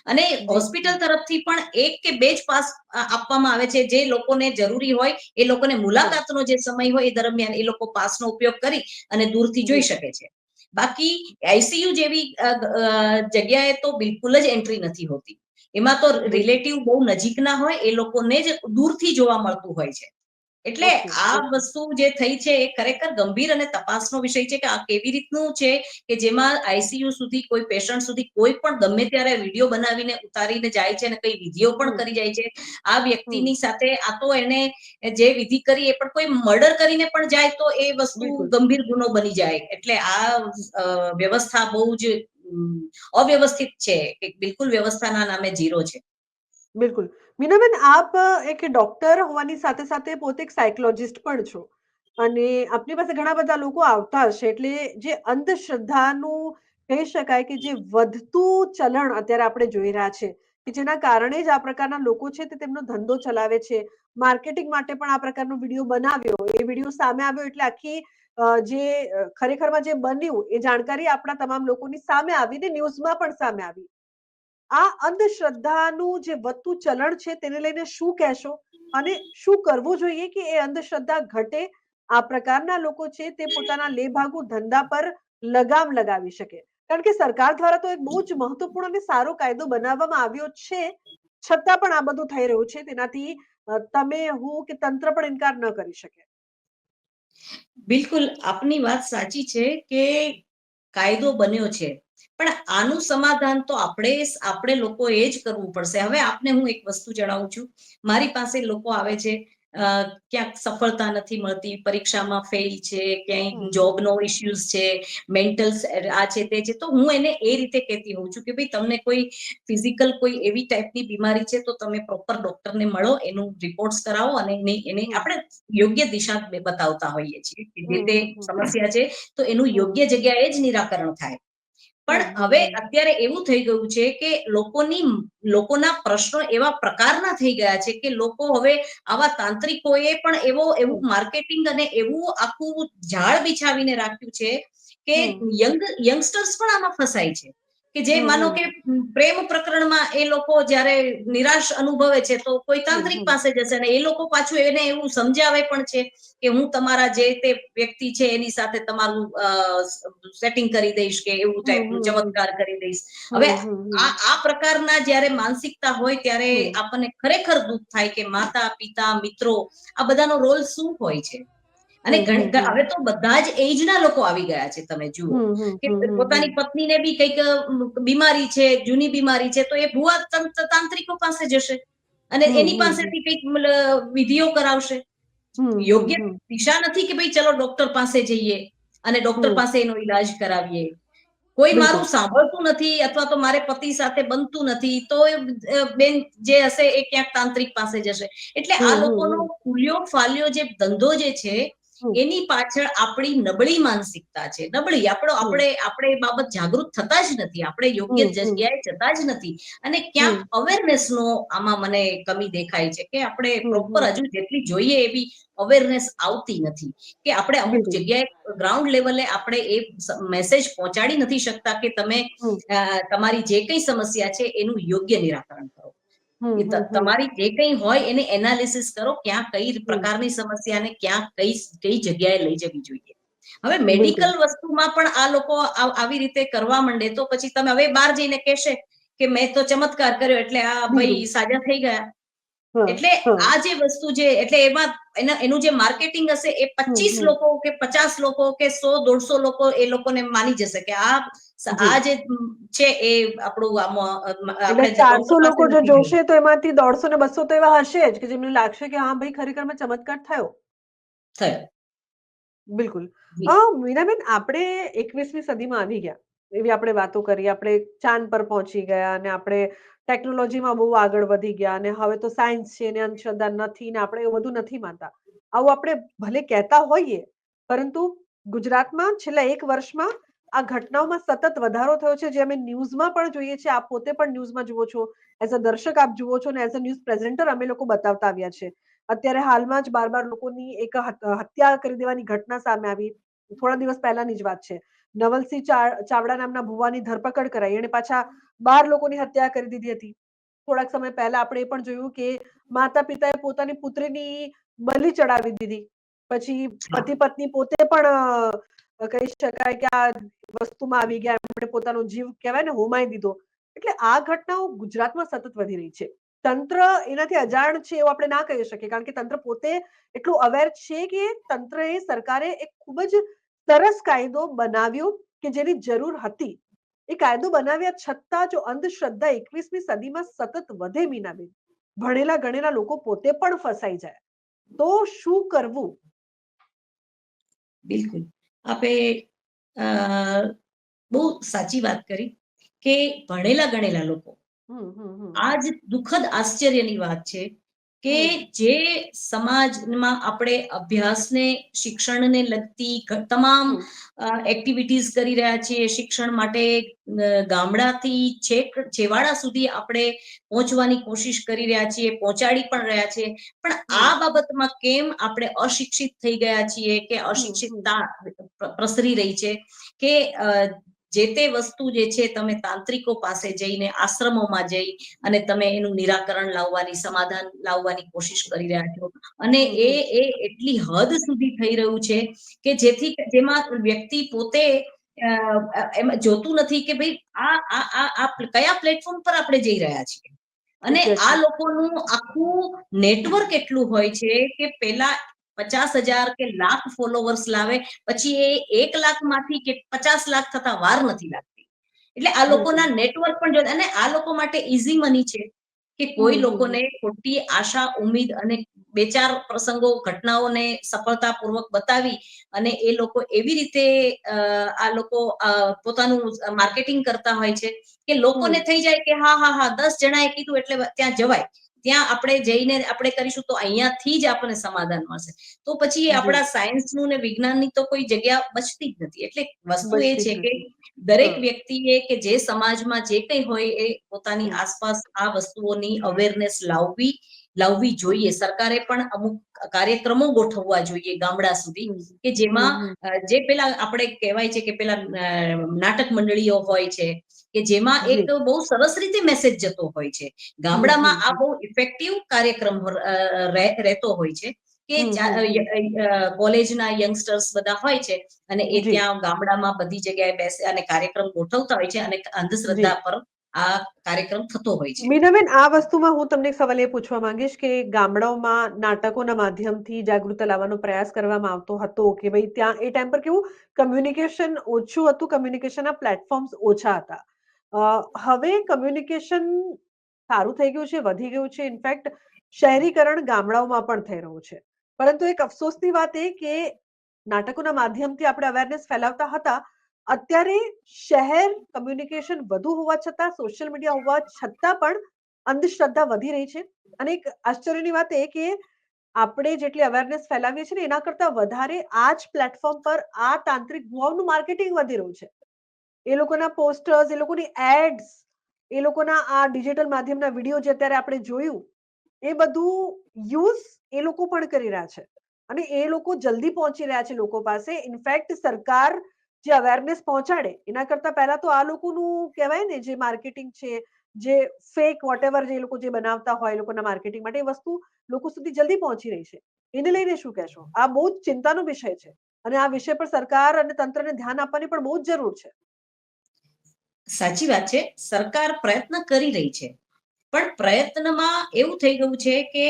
અને જી, હોસ્પિટલ જી. તરફથી પણ 1 કે 2 જ પાસ આપવામાં આવે છે જે લોકોને જરૂરી હોય. એ લોકોને હા, મુલાકાતનો જે સમય હોય એ દરમિયાન એ લોકો પાસનો ઉપયોગ કરી અને દૂરથી જોઈ જી. શકે છે. બાકી આઈસીયુ જેવી જગ્યાએ તો બિલકુલ જ એન્ટ્રી નથી હોતી. એમાં તો બિલકુલ. રિલેટિવ બહુ નજીકના હોય એ લોકોને જ દૂરથી જોવા મળતું હોય છે. એટલે ઓકે, આ ઓકે. વસ્તુ જે થઈ છે એ ખરેખર ગંભીર અને તપાસનો વિષય છે કે આ કેવી રીતનું છે કે જેમાં આઈસીયુ સુધી કોઈ પેશન્ટ સુધી કોઈ પણ ગમે ત્યારે વિડીયો બનાવીને ઉતારીને જાય છે અને કઈ વિધિઓ પણ હમ, કરી જાય છે. આ હમ. વ્યક્તિની સાથે આ તો એને જે વિધિ કરી એ પણ કોઈ મર્ડર કરીને પણ જાય તો એ વસ્તુ બિલકુલ, ગંભીર ગુનો બની જાય. એટલે આ વ્યવસ્થા બહુ જ અવ્યવસ્થિત છે, કે બિલકુલ વ્યવસ્થાના નામે ઝીરો છે. બિલકુલ. મીનાબેન આપ એક ડોક્ટર હોવાની સાથે-સાથે પોતે એક સાયકોલોજિસ્ટ પણ છો. અને આપની પાસે ઘણા બધા લોકો આવતા હશે એટલે જે અંધશ્રદ્ધાનું કહી શકાય કે જે વધતું ચલણ અત્યારે આપણે જોઈ રહ્યા છે, કે જેના કારણે જ આ પ્રકારના લોકો છે તે તેમનો ધંધો ચલાવે છે. માર્કેટિંગ માટે પણ આ પ્રકારનો વિડીયો બનાવ્યો, એ વિડીયો સામે આવ્યો એટલે આખી ખરેખરમાં જે બન્યું એ જાણકારી આપણા તમામ લોકોની સામે આવી ને ન્યૂઝમાં પણ સામે આવી. આ અંધશ્રદ્ધાનું જે વધતું ચલણ છે તેને લઈને શું કહેશો? અને શું કરવું જોઈએ કે એ અંધશ્રદ્ધા ઘટે? આ પ્રકારના લોકો છે તે પોતાના લેભાગુ ધંધા પર લગામ લગાવી શકે. કારણ કે સરકાર દ્વારા તો એક બહુ જ મહત્વપૂર્ણ અને સારો કાયદો બનાવવામાં આવ્યો છે. છતાં પણ આ બધું થઈ રહ્યું છે. તેનાથી તમે, હું કે તંત્ર પણ ઇનકાર ન કરી શકે. બિલકુલ આપની વાત સાચી છે કે કાયદો બન્યો છે, પણ આનું સમાધાન તો આપણે લોકોએ જ કરવું પડશે. હવે આપને હું એક વસ્તુ જણાવું છું. મારી પાસે લોકો આવે છે ક્યાંક સફળતા નથી મળતી, પરીક્ષામાં ફેલ છે, ક્યાંય હમ. જોબનો ઇશ્યુઝ છે, મેન્ટલ આ છે તે છે, તો હું એને એ રીતે કહેતી હોઉં છું કે ભાઈ તમને કોઈ ફિઝિકલ કોઈ એવી ટાઈપની બીમારી છે તો તમે પ્રોપર ડોક્ટરને મળો, એનું રિપોર્ટ્સ કરાવો અને એને આપણે યોગ્ય દિશા બતાવતા હોઈએ છીએ કે જે તે સમસ્યા છે તો એનું યોગ્ય જગ્યાએ જ નિરાકરણ થાય. પણ હવે અત્યારે એવું થઈ ગયું છે કે લોકોના પ્રશ્નો એવા પ્રકારના થઈ ગયા છે કે લોકો હવે આવા તાંત્રિકોએ પણ એવું માર્કેટિંગ અને એવું આખું ઝાડ બિછાવીને રાખ્યું છે કે યંગસ્ટર્સ પણ આમાં ફસાય છે કે જે માનો કે પ્રેમ પ્રકરણમાં એ લોકો જ્યારે નિરાશ અનુભવે છે તો કોઈ તાંત્રિક પાસે જશે અને એ લોકો પાછું એને એવું સમજાવે પણ છે કે હું તમારા જે તે વ્યક્તિ છે એની સાથે તમારું સેટિંગ કરી દઈશ કે એવું ટાઈપનું ચમત્કાર કરી દઈશ. હવે આ પ્રકારના જ્યારે માનસિકતા હોય ત્યારે આપણને ખરેખર દુઃખ થાય કે માતા પિતા મિત્રો આ બધાનો રોલ શું હોય છે. અને હવે તો બધા જ એજના લોકો આવી ગયા છે. તમે જુઓ કે પોતાની પત્નીને બી કંઈક બીમારી છે, જૂની બીમારી છે, તો એ ભુવા તાંત્રિકો પાસે જશે અને એની પાસેથી કંઈક વિધિઓ કરાવશે. યોગ્ય દિશા નથી કે ભાઈ ચલો ડોક્ટર પાસે જઈએ અને ડોક્ટર પાસે એનો ઈલાજ કરાવીએ. કોઈ મારું સાંભળતું નથી અથવા તો મારે પતિ સાથે બનતું નથી તો બેન જે હશે એ ક્યાંક તાંત્રિક પાસે જશે. એટલે આ લોકોનો ફૂલ્યો ફાલ્યો જે ધંધો જે છે એની પાછળ આપણી નબળી માનસિકતા છે. નબળી આપણે એ બાબત જાગૃત થતા જ નથી, આપણે યોગ્ય જગ્યાએ જતા જ નથી અને ક્યાંક અવેરનેસનો આમાં મને કમી દેખાય છે કે આપણે પ્રોપર હજુ જેટલી જોઈએ એવી અવેરનેસ આવતી નથી કે આપણે અમુક જગ્યાએ ગ્રાઉન્ડ લેવલે આપણે એ મેસેજ પહોંચાડી નથી શકતા કે તમે તમારી જે કઈ સમસ્યા છે એનું યોગ્ય નિરાકરણ કરો. તમારી જે કઈ હોય એને એનાલિસિસ કરો, ક્યાં કઈ પ્રકારની સમસ્યાને ક્યાં કઈ જગ્યાએ લઈ જવી જોઈએ. હવે મેડિકલ વસ્તુમાં પણ આ લોકો આવી રીતે કરવા માંડે તો પછી તમે હવે બહાર જઈને કહેશે કે મેં તો ચમત્કાર કર્યો એટલે આ ભાઈ સાજા થઈ ગયા. એટલે આ જે વસ્તુ છે એટલે એમાં એનું જે માર્કેટિંગ હશે એ 25 લોકો કે 50 લોકો કે 100-150 લોકો એ લોકોને માની જશે કે આ જે છે એ આપણું એટલે 400 લોકો જો જોશે તો એમાંથી 150 ને 200 તો એવા હશે જ કે જેમને લાગશે કે હા ભાઈ ખરેખરમાં ચમત્કાર થયો. બિલકુલ. મીનાબેન, આપણે 21મી સદીમાં આવી ગયા એવી આપણે વાતો કરી, આપણે ચાંદ પર પહોંચી ગયા અને આપણે ટેકનોલોજીમાં બહુ આગળ વધી ગયા અને હવે તો સાયન્સ છે ને અંધશ્રદ્ધા નથી ને આપણે એવું બધું નથી માનતા. આવું આપણે ભલે કહેતા હોઈએ પરંતુ ગુજરાતમાં છેલ્લા 1 વર્ષમાં આ ઘટનાઓમાં સતત વધારો થયો છે જે અમે ન્યૂઝમાં પણ જોઈએ છીએ. આપ પોતે પણ ન્યૂઝમાં જુઓ છો, એઝ અ દર્શક આપ જુઓ છો અને એઝ અ ન્યૂઝ પ્રેઝેન્ટર અમે લોકો બતાવતા આવ્યા છે. અત્યારે હાલમાં જ 12 લોકોની એક હત્યા કરી દેવાની ઘટના સામે આવી. થોડા દિવસ પહેલાની જ વાત છે. નવલસિંહ ચાવડા નામના ભુવાની ધરપકડ કરાઈ અને પાછા 12 લોકોની હત્યા કરી દીધી હતી. થોડાક સમય પહેલા આપણે એ પણ જોયું કે માતા પિતાએ પોતાની પુત્રીની બલિ ચડાવી દીધી. પછી પતિ પત્ની પોતે પણ કહી શકાય કે આ વસ્તુમાં આવી ગયા, એમણે પોતાનો જીવ કહેવાય ને હોમાઈ દીધો. એટલે આ ઘટનાઓ ગુજરાતમાં સતત વધી રહી છે. તંત્ર એનાથી અજાણ છે એવું આપણે ના કહી શકીએ કારણ કે તંત્ર પોતે એટલું અવેર છે કે સરકારે એક ખૂબ જ સરસ કાયદો બનાવ્યો કે જેની જરૂર હતી. એ કાયદો બનાવ્યા છતાં જો અંધશ્રદ્ધા 21મી સદીમાં સતત વધે, મીનાબેન, ભણેલા ગણેલા લોકો પોતે પણ ફસાઈ જાય તો શું કરવું? બિલકુલ, આપે બહુ સાચી વાત કરી કે ભણેલા ગણેલા લોકો, આ જ દુઃખદ આશ્ચર્યની વાત છે કે જે સમાજમાં આપણે અભ્યાસને શિક્ષણને લગતી તમામ એક્ટિવિટીઝ કરી રહ્યા છીએ, શિક્ષણ માટે ગામડાથી છેવાડા સુધી આપણે પહોંચવાની કોશિશ કરી રહ્યા છીએ, પહોંચાડી પણ રહ્યા છીએ, પણ આ બાબતમાં કેમ આપણે અશિક્ષિત થઈ ગયા છીએ કે અશિક્ષિતતા પ્રસરી રહી છે કે જે તે વસ્તુ જે છે તમે તાંત્રિકો પાસે જઈને આશ્રમોમાં જઈ અને તમે એનું નિરાકરણ લાવવાની, સમાધાન લાવવાની કોશિશ કરી રહ્યા છો અને એ એટલી હદ સુધી થઈ રહ્યું છે કે જેમાં વ્યક્તિ પોતે એમાં જોતું નથી કે ભાઈ આ કયા પ્લેટફોર્મ પર આપણે જઈ રહ્યા છીએ. અને આ લોકોનું આખું નેટવર્ક એટલું હોય છે કે પેલા 50,000 કે લાખ ફોલોવર્સ લાવે પછી એ 1 લાખમાંથી કે 50 લાખ થતા વાર નથી લાગતી. એટલે આ લોકોના નેટવર્ક પણ અને આ લોકો માટે ઈઝી મની છે કે કોઈ હમ, હમ, લોકોને ખોટી આશા ઉમ્મીદ અને બે ચાર પ્રસંગો ઘટનાઓને સફળતાપૂર્વક બતાવી અને એ લોકો એવી રીતે આ લોકો પોતાનું માર્કેટિંગ કરતા હોય છે કે લોકોને થઈ જાય કે હા હા હા 10 જણાએ કીધું એટલે ત્યાં જવાય, ત્યાં આપણે જઈને આપણે કરીશું તો અહીંયાથી જ આપણને સમાધાન મળશે. તો પછી જી આપણા સાયન્સનું ને વિજ્ઞાનની તો કોઈ જગ્યા બચતી જ નથી. એટલે વસ્તુ એ બચતી છે જ કે નથી. દરેક હા. વ્યક્તિએ કે જે સમાજમાં જે કંઈ હોય એ પોતાની હમ, આસપાસ આ વસ્તુઓની અવેરનેસ લાવવી જોઈએ. સરકારે પણ અમુક કાર્યક્રમો ગોઠવવા જોઈએ ગામડા સુધી હમ, કે હમ, જેમાં હમ, જે પેલા આપણે કહેવાય છે કે પેલા નાટક મંડળીઓ હોય છે કે જેમાં એક જી. બહુ સરસ રીતે મેસેજ જતો હોય છે. હમ, ગામડામાં હમ, આ હમ, બહુ ઇફેક્ટિવ કાર્યક્રમ રહેતો હોય છે કે હમ, હમ, હમ. કોલેજના યંગસ્ટર્સ બધા હોય છે અને એ જી, ત્યાં ગામડામાં બધી જગ્યાએ બેસે અને કાર્યક્રમ ગોઠવતા હોય છે અને જી. અંધશ્રદ્ધા પર આ કાર્યક્રમ થતો હોય છે. મીનાબેન, આ વસ્તુમાં હું તમને એક સવાલ એ પૂછવા માંગીશ કે ગામડાઓમાં નાટકોના માધ્યમથી જાગૃતતા લાવવાનો પ્રયાસ કરવામાં આવતો હતો કે ભાઈ ત્યાં એ ટાઈમ પર કેવું કમ્યુનિકેશન ઓછું હતું, કમ્યુનિકેશનના પ્લેટફોર્મ્સ ઓછા હતા. હવે કમ્યુનિકેશન સારું થઈ ગયું છે, વધી ગયું છે. ઇનફેક્ટ શહેરીકરણ ગામડાઓમાં પણ થઈ રહ્યું છે. પરંતુ એક અફસોસની વાત એ કે નાટકોના માધ્યમથી આપણે અવેરનેસ ફેલાવતા હતા. અત્યારે શહેર કમ્યુનિકેશન વધુ હોવા છતાં, સોશિયલ મીડિયા હોવા છતાં પણ અંધશ્રદ્ધા વધી રહી છે. અને એક આશ્ચર્યની વાત એ કે આપણે જેટલી અવેરનેસ ફેલાવીએ છીએ ને એના કરતા વધારે આ જ પ્લેટફોર્મ પર આ તાંત્રિક ભુવાઓનું માર્કેટિંગ વધી રહ્યું છે. એ લોકોના પોસ્ટર્સ, એ લોકોની એડ્સ, એ લોકોના આ ડિજિટલ માધ્યમના વિડીયો જે અત્યારે આપણે જોયું, એ બધું યુઝ એ લોકો પણ કરી રહ્યા છે. અને એ લોકો જલ્દી પહોંચી રહ્યા છે લોકો પાસે. ઇનફેક્ટ સરકાર જે અવેરનેસ પહોંચાડે એના કરતા પહેલા તો આ લોકોનું કહેવાય ને જે માર્કેટિંગ છે, જે ફેક વોટેવર જે લોકો જે બનાવતા હોય એ લોકોના માર્કેટિંગ માટે, એ વસ્તુ લોકો સુધી જલ્દી પહોંચી રહી છે. એને લઈને શું કહેશો? આ બહુ જ ચિંતાનો વિષય છે અને આ વિષય પર સરકાર અને તંત્રને ધ્યાન આપવાની પણ બહુ જ જરૂર છે. સાચી વાત છે, સરકાર પ્રયત્ન કરી રહી છે પણ પ્રયત્નમાં એવું થઈ ગયું છે કે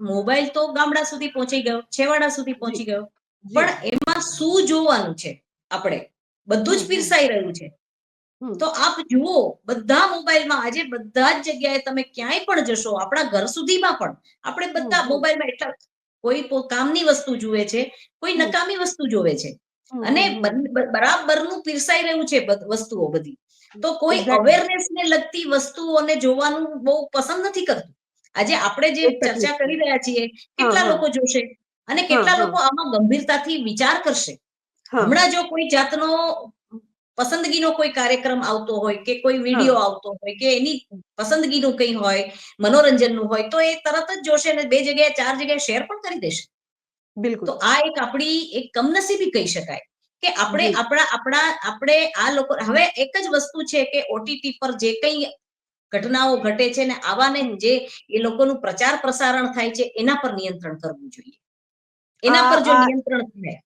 મોબાઈલ તો ગામડા સુધી પહોંચી ગયો, છેવાડા સુધી જી, પહોંચી ગયો, જી. પણ એમાં શું જોવાનું છે? આપણે બધું જ હમ, હમ, પીરસાઈ રહ્યું છે. હમ, તો આપ જુઓ બધા મોબાઈલમાં, આજે બધા જ જગ્યાએ તમે ક્યાંય પણ જશો, આપણા ઘર સુધીમાં પણ આપણે હમ, બધા હમ, મોબાઈલમાં એટલા કોઈ કામની વસ્તુ જુએ છે, કોઈ હમ, નકામી વસ્તુ જોવે છે હમ, અને હમ, હમ. બરાબરનું પીરસાઈ રહ્યું છે વસ્તુઓ બધી. તો કોઈ એક્ઝેક્ટલી. અવેરનેસ ને લગતી વસ્તુઓને જોવાનું બહુ પસંદ નથી કરતું. આજે આપણે જે એ ચર્ચા તકલીફ છે. કરી રહ્યા છીએ, હા, કેટલા હા, લોકો જોશે અને હા, કેટલા હા, લોકો આમાં ગંભીરતાથી વિચાર કરશે? હા, હમણાં જો કોઈ જાતનો પસંદગીનો કોઈ કાર્યક્રમ આવતો હોય કે કોઈ હા. વિડીયો આવતો હોય કે એની પસંદગીનું કંઈ હોય, મનોરંજનનું હોય, તો એ તરત જ જોશે અને 2 જગ્યાએ 4 જગ્યાએ શેર પણ કરી દેશે. તો બિલકુલ. આ એક આપણી એક કમનસીબી કહી શકાય કે આપણે જી. આપણે આ લોકો હવે એક જ વસ્તુ છે કે ઓટીટી પર જે કંઈ ઘટનાઓ ઘટે છે ને આવાને હમ. જે એ લોકોનું પ્રચાર પ્રસારણ થાય છે એના પર નિયંત્રણ કરવું જોઈએ. એના આ પર જો આ નિયંત્રણ થાય.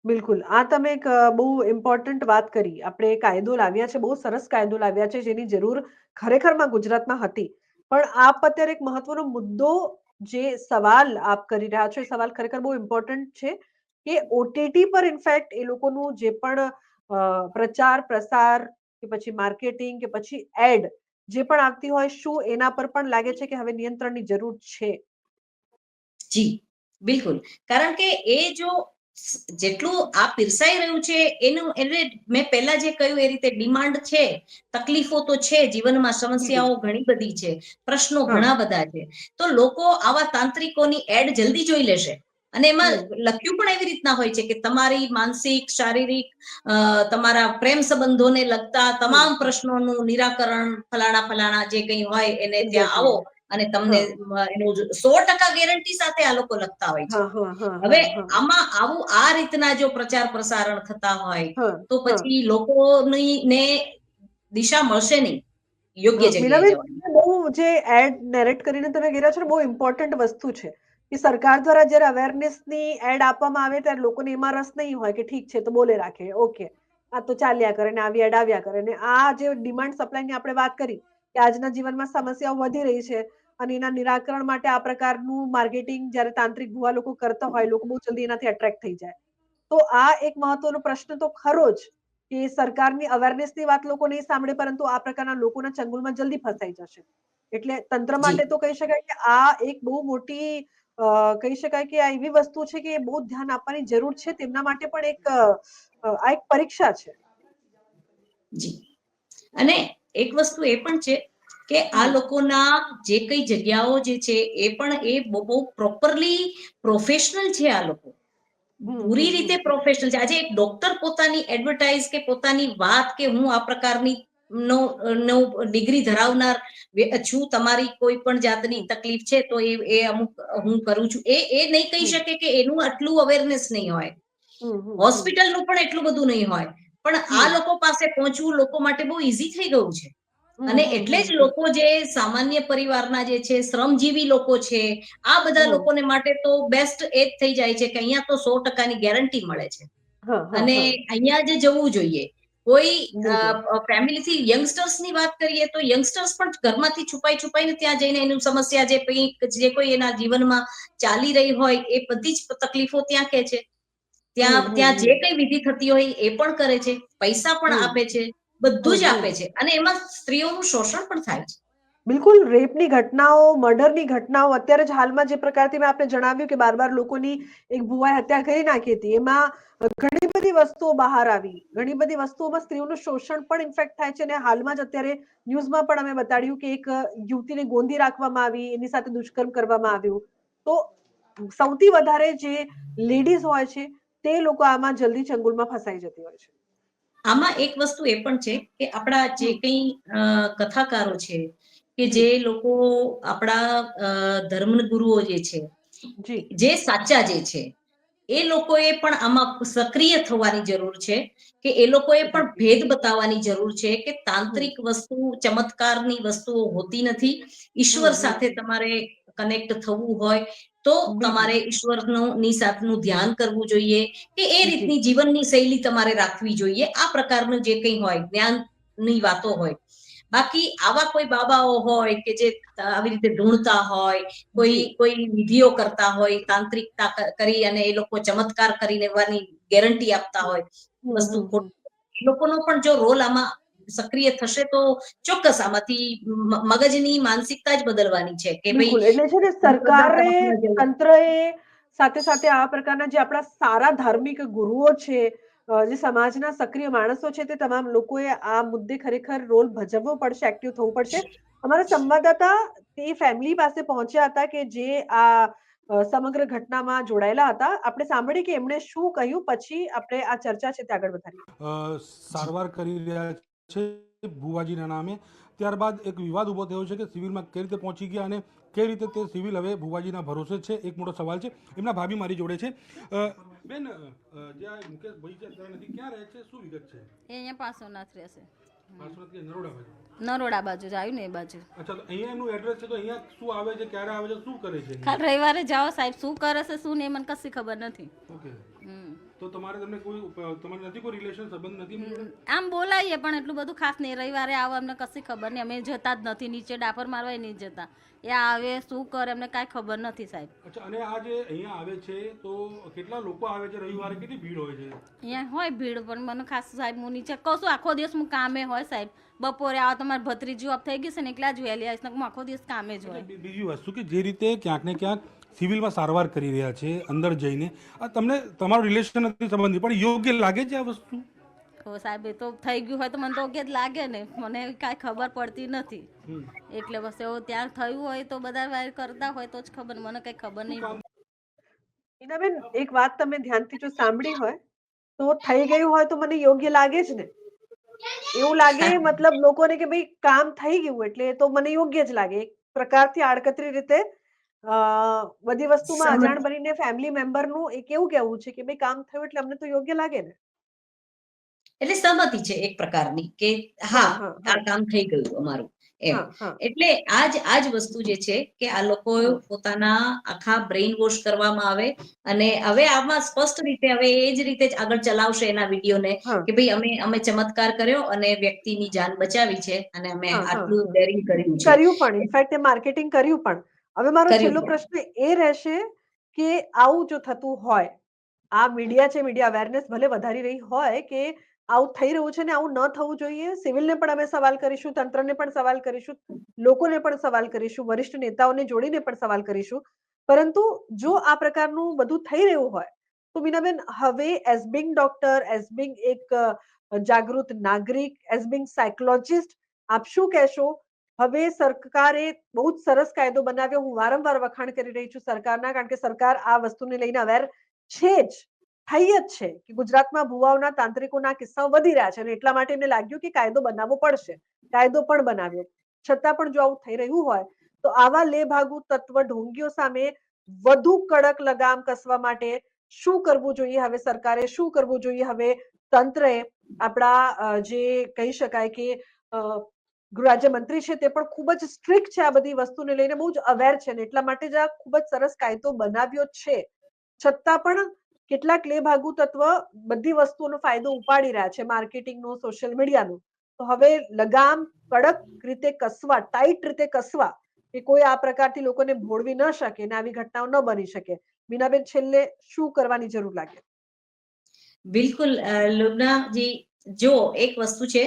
બિલકુલ. આ તમે એક બહુ ઇમ્પોર્ટન્ટ વાત કરી. આપણે કાયદો લાવ્યા છે, બહુ સરસ કાયદો લાવ્યા છે, જેની જરૂર ખરેખરમાં ગુજરાતમાં હતી. પણ આપ અત્યારે એક મહત્વનો મુદ્દો જે સવાલ આપ કરી રહ્યા છો, એ સવાલ ખરેખર બહુ ઇમ્પોર્ટન્ટ છે કે ઓટીટી પર ઇનફેક્ટ એ લોકોનું જે પણ પ્રચાર, પ્રસાર કે પછી માર્કેટિંગ કે પછી એડ જે પણ આવતી હોય, શું એના પર પણ લાગે છે કે હવે નિયંત્રણની જરૂર છે? જી, બિલકુલ. કારણ કે એ જો જેટલું આ પીરસાઈ રહ્યું છે એનું એટલે મેં પહેલા જે કહ્યું એ રીતે ડિમાન્ડ છે, તકલીફો તો છે, જીવનમાં જી. સમસ્યાઓ ઘણી બધી છે, પ્રશ્નો હા. ઘણા બધા છે. તો લોકો આવા તાંત્રિકોની એડ જલ્દી જોઈ લેશે અને એમાં હમ. લખ્યું પણ એવી રીતના હોય છે કે તમારી માનસિક, શારીરિક, તમારા પ્રેમ સંબંધોને લગતા હમ. તમામ પ્રશ્નોનું નિરાકરણ ફલાણા ફલાણા જે કંઈ હોય એને ત્યાં એક્ઝેક્ટલી. આવો અને તમને હા. એનું 100% ગેરંટી સાથે આ લોકો લખતા હોય છે. હા, હા, હા, હવે હા, હા, આમાં આવું આ રીતના જો પ્રચાર પ્રસારણ થતા હોય હા, તો હા. પછી લોકોની ને દિશા મળશે નહીં યોગ્ય હા, જગ્યાએ મીનાબેન, જવાની. બહુ જે એડ નેરેટ કરીને તમે ગયા છો ને, બહુ ઇમ્પોર્ટન્ટ વસ્તુ છે કે સરકાર દ્વારા જ્યારે અવેરનેસની એડ આપવામાં આવે ત્યારે લોકોને એમાં રસ નહીં હોય કે ઠીક છે તો બોલે રાખે, ઓકે, આ તો ચાલ્યા કરે ને આવી એડ આવ્યા કરે. ને આ જે ડિમાન્ડ સપ્લાયની આપણે વાત કરી કે આજના જીવનમાં સમસ્યાઓ વધી રહી છે અને એના નિરાકરણ માટે આ પ્રકારનું માર્કેટિંગ જ્યારે તાંત્રિક ભુવા લોકો કરતા હોય, લોકો બહુ જલ્દી એનાથી એટ્રેક્ટ થઈ જાય. તો આ એક મહત્વનો પ્રશ્ન તો ખરો જ કે સરકારની અવેરનેસની વાત લોકો નહીં સાંભળે, પરંતુ આ પ્રકારના લોકોના ચંગુલમાં જલ્દી ફસાઈ જશે. એટલે તંત્ર જી માટે તો કહી શકાય કે આ એક બહુ મોટી કહી શકાય કે આ એવી વસ્તુ છે કે બહુ ધ્યાન આપવાની જરૂર છે. તેમના માટે પણ આ એક પરીક્ષા છે. જી અને એક વસ્તુ એ પણ છે કે આ હમ લોકોના જે કઈ જગ્યાઓ જે છે એ પણ એ બહુ પ્રોપરલી પ્રોફેશનલ છે. આ લોકો હમ પૂરી હમ રીતે હમ પ્રોફેશનલ છે. આજે એક ડોક્ટર પોતાની એડવર્ટાઇઝ કે પોતાની વાત કે હું આ પ્રકારની નો નો ડિગ્રી ધરાવનાર છું, તમારી કોઈ પણ જાતની હમ તકલીફ છે તો એ અમુક હું કરું છું, એ નહીં કહી હમ શકે કે એનું આટલું અવેરનેસ નહીં હોય. હમ હમ હમ હોસ્પિટલનું પણ એટલું બધું નહીં હોય, પણ આ હમ લોકો પાસે પહોંચવું લોકો માટે બહુ ઈઝી થઈ ગયું છે. હમ અને હમ એટલે હમ જ હમ લોકો જે સામાન્ય પરિવારના જે છે, શ્રમજીવી લોકો છે, આ બધા હમ લોકોને માટે તો બેસ્ટ એ જ થઈ જાય છે કે અહીંયા તો 100% ગેરંટી મળે છે હા હા અને હા અહીંયા જ જવું જોઈએ. કોઈ બિલકુલ ફેમિલીથી યંગસ્ટર્સની વાત કરીએ તો યંગસ્ટર્સ પણ ઘરમાંથી છુપાઈને ત્યાં જઈને એનું સમસ્યા જે કોઈ એના જીવનમાં ચાલી રહી હોય એ બધી જ તકલીફો ત્યાં કહે છે. હમ ત્યાં હમ ત્યાં જે હમ કઈ વિધિ થતી હોય એ પણ કરે છે, પૈસા પણ હમ આપે છે, બધું હમ જ હમ આપે છે અને એમાં સ્ત્રીઓનું શોષણ પણ થાય છે. બિલકુલ રેપની ઘટનાઓ, મર્ડરની ઘટનાઓ અત્યારે જ હાલમાં જે પ્રકારથી મેં આપને જણાવ્યું કે બાર લોકોની એક ભુવાએ હત્યા કરી નાખી હતી, એમાં ઘણી બધી વસ્તુઓ બહાર આવી. ઘણી બધી વસ્તુઓમાં સ્ત્રીઓનું શોષણ પણ ઇન્ફેક્ટ થાય છે અને હાલમાં જ અત્યારે ન્યૂઝમાં પણ અમે બતાડ્યું કે એક યુવતીને ગોંધી રાખવામાં આવી, એની સાથે દુષ્કર્મ કરવામાં આવ્યું. તો સૌથી વધારે જે લેડીઝ હોય છે તે લોકો આમાં જલ્દી ચંગુલમાં ફસાઈ જતી હોય છે. આમાં એક વસ્તુ એ પણ છે કે આપણા જે હમ કંઈ કથાકારો છે કે જી જે લોકો આપણા ધર્મ ગુરુઓ જે છે, જી જે સાચા જે છે, એ લોકોએ પણ આમાં સક્રિય થવાની જરૂર છે કે એ લોકોએ પણ ભેદ બતાવવાની જરૂર છે કે હમ તાંત્રિક વસ્તુ, ચમત્કારની વસ્તુઓ હોતી નથી. ઈશ્વર હમ સાથે હમ તમારે કનેક્ટ થવું હોય તો બિલકુલ તમારે ઈશ્વરની સાથનું ધ્યાન કરવું જોઈએ કે એ જી રીતની જીવનની શૈલી તમારે રાખવી જોઈએ. આ પ્રકારનું જે કંઈ હોય જ્ઞાનની વાતો હોય. બાકી આવા કોઈ બાબાઓ હોય કે જે આવી રીતે ઢૂંઢતા હોય, કોઈ જી કોઈ વિધિઓ કરતા હોય, તાંત્રિકતા કરી અને એ લોકો ચમત્કાર કરીને ગેરંટી આપતા હોય, હમ વસ્તુ હમ હમ લોકોનો પણ જો રોલ આમાં સક્રિય થશે તો ચોક્કસ આમાંથી મગજની માનસિકતા જ બદલવાની છે કે ભાઈ બિલકુલ એટલે છે ને અંધશ્રદ્ધા સરકારે, તરફ ન જવું. તંત્રએ સાથે સાથે આ પ્રકારના જે આપણા સારા ધાર્મિક ગુરુઓ છે, જે સમાજના સક્રિય માણસો છે, તે તમામ લોકોએ આ મુદ્દે ખરેખર રોલ ભજવવો પડશે, એક્ટિવ થવું પડશે. અમારા સંવાદદાતા તે ફેમિલી પાસે પહોંચ્યા હતા કે જે આ સમગ્ર ઘટનામાં જોડાયેલા હતા. આપણે સાંભળીએ કે એમણે શું કહ્યું, પછી આપણે આ ચર્ચા છે તે આગળ વધારીએ. સારવાર કરી રહ્યા છે ભુવાજીના નામે. ત્યારબાદ એક વિવાદ ઊભો થયો છે કે સિવિલમાં કઈ રીતે પહોંચી ગયા અને કઈ રીતે તે સિવિલ હવે ભુવાજીના ભરોસે છે, એક મોટો સવાલ છે. એમના ભાભી મારી જોડે છે. બેન, જે આ મુકેશભાઈ છે અત્યારે નથી, ક્યાં રહે છે, શું વિગત છે? એ અહીંયા પાર્શ્વનાથ રહેશે, પાર્શ્વનાથ કે નરોડા બાજુ? નરોડા બાજુ જ આવ્યું ને એ બાજુ. અચ્છા, તો અહીંયા એમનું એડ્રેસ છે, તો અહીંયા શું આવે છે, ક્યારે આવે છે, શું કરે છે? કાલ રવિવારે જાઓ સાહેબ, શું કરે છે શું નહીં મને કશી ખબર નથી. ઓકે, હમ. તો તમારે તમને તમારે નથી કોઈ રિલેશન સંબંધ નથી એમની જોડે? આમ બોલાવીએ પણ એટલું બધું ખાસ નહીં. રવિવારે આવો અમને કશી ખબર નહીં, અમે જતા જ નથી, નીચે ડાપર મારવાય નહીં જતા. એ આવે શું કરે અમને કાંઈ ખબર નથી સાહેબ. અચ્છા, અને આ જે અહીંયા આવે છે તો કેટલા લોકો આવે છે રવિવારે, કેટલી ભીડ હોય છે? અહીંયા હોય ભીડ પણ મને ખાસ સાહેબ હું નીચે કહું છું, આખો દિવસ હું કામે હોય સાહેબ. બપોરે આવો તમારે ભત્રીજી ઓફ થઈ ગઈ છે ને એકલા જ વહેલી આવીશ ને હું આખો દિવસ કામે જ હોય. બીજી વસ્તુ કે જે રીતે ક્યાંક ને ક્યાંક સિવિલમાં સારવાર કરી રહ્યા છે અંદર જઈને, આ તમને તમારું રિલેશન નથી સંબંધી, પણ યોગ્ય લાગે છે આ વસ્તુ? તો સાહેબ એ તો થઈ ગયું હોય તો મને તો ઓકે જ લાગે ને, મને કાંઈ ખબર પડતી નથી. એટલે બસ એવું ત્યાં થયું હોય તો બધા વાર કરતા હોય તો જ ખબર, મને કઈ ખબર નહીં. હિનાબેન, એક વાત તમે ધ્યાનથી જો સાંભળી હોય તો થઈ ગયું હોય તો મને યોગ્ય લાગે જ ને. એવું લાગે મતલબ લોકોને કે ભાઈ કામ થઈ ગયું એટલે તો મને યોગ્ય જ લાગે. એક પ્રકારથી આડકતરી રીતે બધી વસ્તુમાં સમજ અજાણ બનીને ફેમિલી મેમ્બરનું એક એવું કહેવું છે કે ભાઈ કામ થયું એટલે અમને તો યોગ્ય લાગે ને. એટલે સહમતિ છે એક પ્રકારની કે હા હા હા આ હા કામ થઈ ગયું અમારું એમ. હા હા એટલે આજ વસ્તુ જે છે કે આ લોકો હમ પોતાના આખા બ્રેઇન વોશ કરવામાં આવે અને હવે આમાં સ્પષ્ટ રીતે હવે એ જ રીતે જ આગળ ચલાવશે એના વિડીયોને હા કે ભાઈ અમે ચમત્કાર કર્યો અને વ્યક્તિની જાન બચાવી છે અને અમે હા હા આટલું હા ડેરિંગ કર્યું છે. કર્યું પણ ઇનફેક્ટ એ માર્કેટિંગ કર્યું પણ. હવે મારો કર્યું છેલ્લો પણ પ્રશ્ન એ રહેશે કે આવું જો થતું હોય, આ મીડિયા છે, મીડિયા અવેરનેસ ભલે વધારી રહી હોય કે આવું થઈ રહ્યું છે ને આવું ન થવું જોઈએ. સિવિલને પણ અમે સવાલ કરીશું, તંત્રને પણ સવાલ કરીશું, લોકોને પણ સવાલ કરીશું, વરિષ્ઠ નેતાઓને જોડીને પણ સવાલ કરીશું. પરંતુ જો આ પ્રકારનું બધું થઈ રહ્યું હોય તો મીનાબેન, હવે as Bing doctor, as Bing એક જાગૃત નાગરિક, એઝ બિંગ સાયકોલોજિસ્ટ, આપ શું કહેશો? હવે સરકારે બહુ જ સરસ કાયદો બનાવ્યો. હું વારંવાર વખાણ કરી રહી છું સરકારના, કારણ કે સરકાર આ વસ્તુને લઈને અવેર છે જ, થઈ જ છે કે ગુજરાતમાં ભુવાઓના, તાંત્રિકોના કિસ્સાઓ વધી રહ્યા છે અને એટલા માટે એમને લાગ્યું કે કાયદો બનાવવો પડશે. કાયદો પણ બનાવ્યો. છતાં પણ જો આવું થઈ રહ્યું હોય તો આવા લેભાગુ તત્વ ઢોંગીઓ સામે વધુ કડક લગામ કસવા માટે શું કરવું જોઈએ હવે સરકારે? શું કરવું જોઈએ હવે તંત્રએ? આપણા જે કહી શકાય કે ગૃહ રાજ્યમંત્રી છે તે પણ ખૂબ જ સ્ટ્રિક્ટ છે આ બધી વસ્તુને લઈને, બહુ જ અવેર છે ને એટલા માટે જ આ ખૂબ જ સરસ કાયદો બનાવ્યો છે. છતાં પણ કેટલાક લેભાગુ તત્વ બધી વસ્તુઓનો ફાયદો ઉપાડી રહ્યા છે, માર્કેટિંગનો, સોશિયલ મીડિયાનો. તો હવે લગામ કડક રીતે કસવા, ટાઈટ રીતે કસવા, કે કોઈ આ પ્રકારથી લોકોને ભોળવી ન શકે અને આવી ઘટનાઓ ન બની શકે. મીનાબેન, છેલ્લે શું કરવાની જરૂર લાગે? બિલકુલ લુબનાજી, જો એક વસ્તુ છે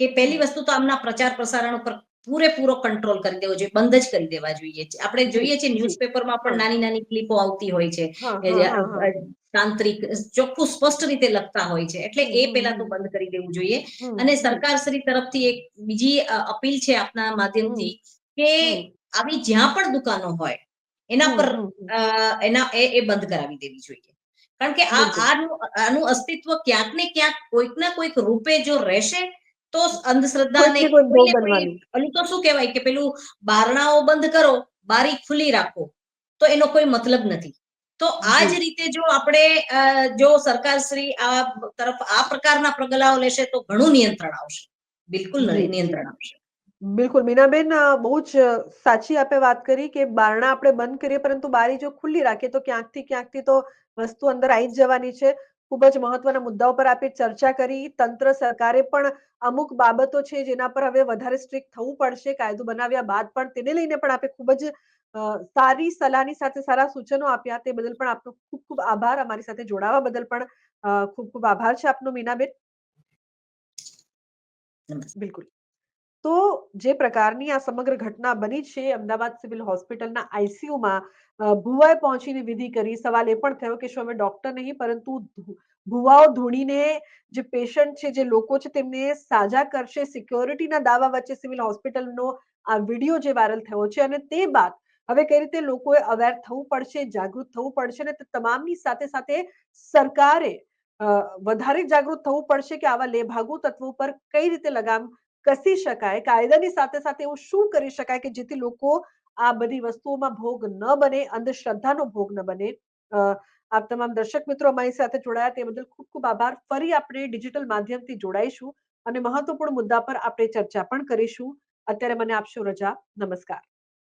કે પહેલી વસ્તુ તો આમના પ્રચાર પ્રસારણ ઉપર પૂરેપૂરો કંટ્રોલ કરી દેવો જોઈએ, બંધ જ કરી દેવા જોઈએ. આપણે જી જોઈએ છીએ જી ન્યૂઝપેપરમાં પણ હા નાની નાની ક્લિપો આવતી હોય છે, હા એ હા જે હા હા તાંત્રિક ચોખ્ખું સ્પષ્ટ રીતે લખતા હોય છે, એટલે હમ એ હમ પેલા તો હમ બંધ કરી દેવું જોઈએ. હમ અને હમ સરકારશ્રી તરફથી એક બીજી અપીલ છે આપના હમ માધ્યમથી કે હમ આવી જ્યાં પણ દુકાનો હોય એના પર હમ. એ બંધ કરાવી દેવી જોઈએ. કારણ કે બિલકુલ. આનું અસ્તિત્વ ક્યાંક ને ક્યાંક કોઈક ના કોઈક રૂપે જો રહેશે તો અંધશ્રદ્ધા કોઈક ને ને કોઈક ભોગ કોઈને કોઈ બનવાની. પેલું તો શું કહેવાય કે પેલું બારણાઓ બંધ કરો, બારી ખુલ્લી રાખો, તો એનો કોઈ મતલબ નથી. તો આ જ જી રીતે જો આપણે જો સરકારશ્રી આ તરફ આ પ્રકારના પગલાઓ લેશે તો ઘણું નિયંત્રણ આવશે. બિલકુલ જી જી. નિયંત્રણ આવશે. બિલકુલ મીનાબેન, બહુ જ સાચી આપે વાત કરી કે બારણા આપણે બંધ કરીએ પરંતુ બારી જો ખુલ્લી રાખીએ તો ક્યાંકથી તો વસ્તુ અંદર આવી જ જવાની છે. ખૂબ જ મહત્વના મુદ્દાઓ પર આપે ચર્ચા કરી. તંત્ર, સરકારે પણ અમુક બાબતો છે જેના પર હવે વધારે સ્ટ્રિક્ટ થવું પડશે કાયદો બનાવ્યા બાદ પણ. તેને લઈને પણ આપે ખૂબ જ સારી સલાહની સાથે સારા સૂચનો આપ્યા. તે બદલ પણ આપનો ખૂબ ખૂબ આભાર. અમારી સાથે જોડાવા બદલ પણ ખૂબ ખૂબ આભાર છે આપનો મીનાબેન. નમસ્તે. બિલકુલ. તો જે પ્રકારની આ સમગ્ર ઘટના બની છે અમદાવાદ સિવિલ હોસ્પિટલના આઈસીયુમાં, ભુવાએ પહોંચીને વિધિ કરી. સવાલ એ પણ થયો કે શું અમે ડોક્ટર નહીં પરંતુ ભુવાઓ ધૂણીને જે પેશન્ટ છે, જે લોકો છે તેમને સાજા કરશે? સિક્યોરિટીના દાવા વચ્ચે સિવિલ હોસ્પિટલનો આ વિડીયો જે વાયરલ થયો છે અને તે બાદ હવે કઈ રીતે લોકોએ અવેર થવું પડશે, જાગૃત થવું પડશે અને તમામની સાથે સાથે સરકારે વધારે જાગૃત થવું પડશે કે આવા લેભાગુ તત્વો પર કઈ રીતે લગામ કસી શકાય, કાયદાની સાથે સાથે એવું શું કરી શકાય કે જેથી લોકો આ બધી વસ્તુઓમાં ભોગ ન બને, અંધશ્રદ્ધાનો ભોગ ન બને. આપ તમામ દર્શક મિત્રો અમારી સાથે જોડાયા તે બદલ ખૂબ ખૂબ આભાર. ફરી આપણે ડિજિટલ માધ્યમથી જોડાઈશું અને મહત્વપૂર્ણ મુદ્દા પર આપણે ચર્ચા પણ કરીશું. અત્યારે મને આપશો રજા. નમસ્કાર.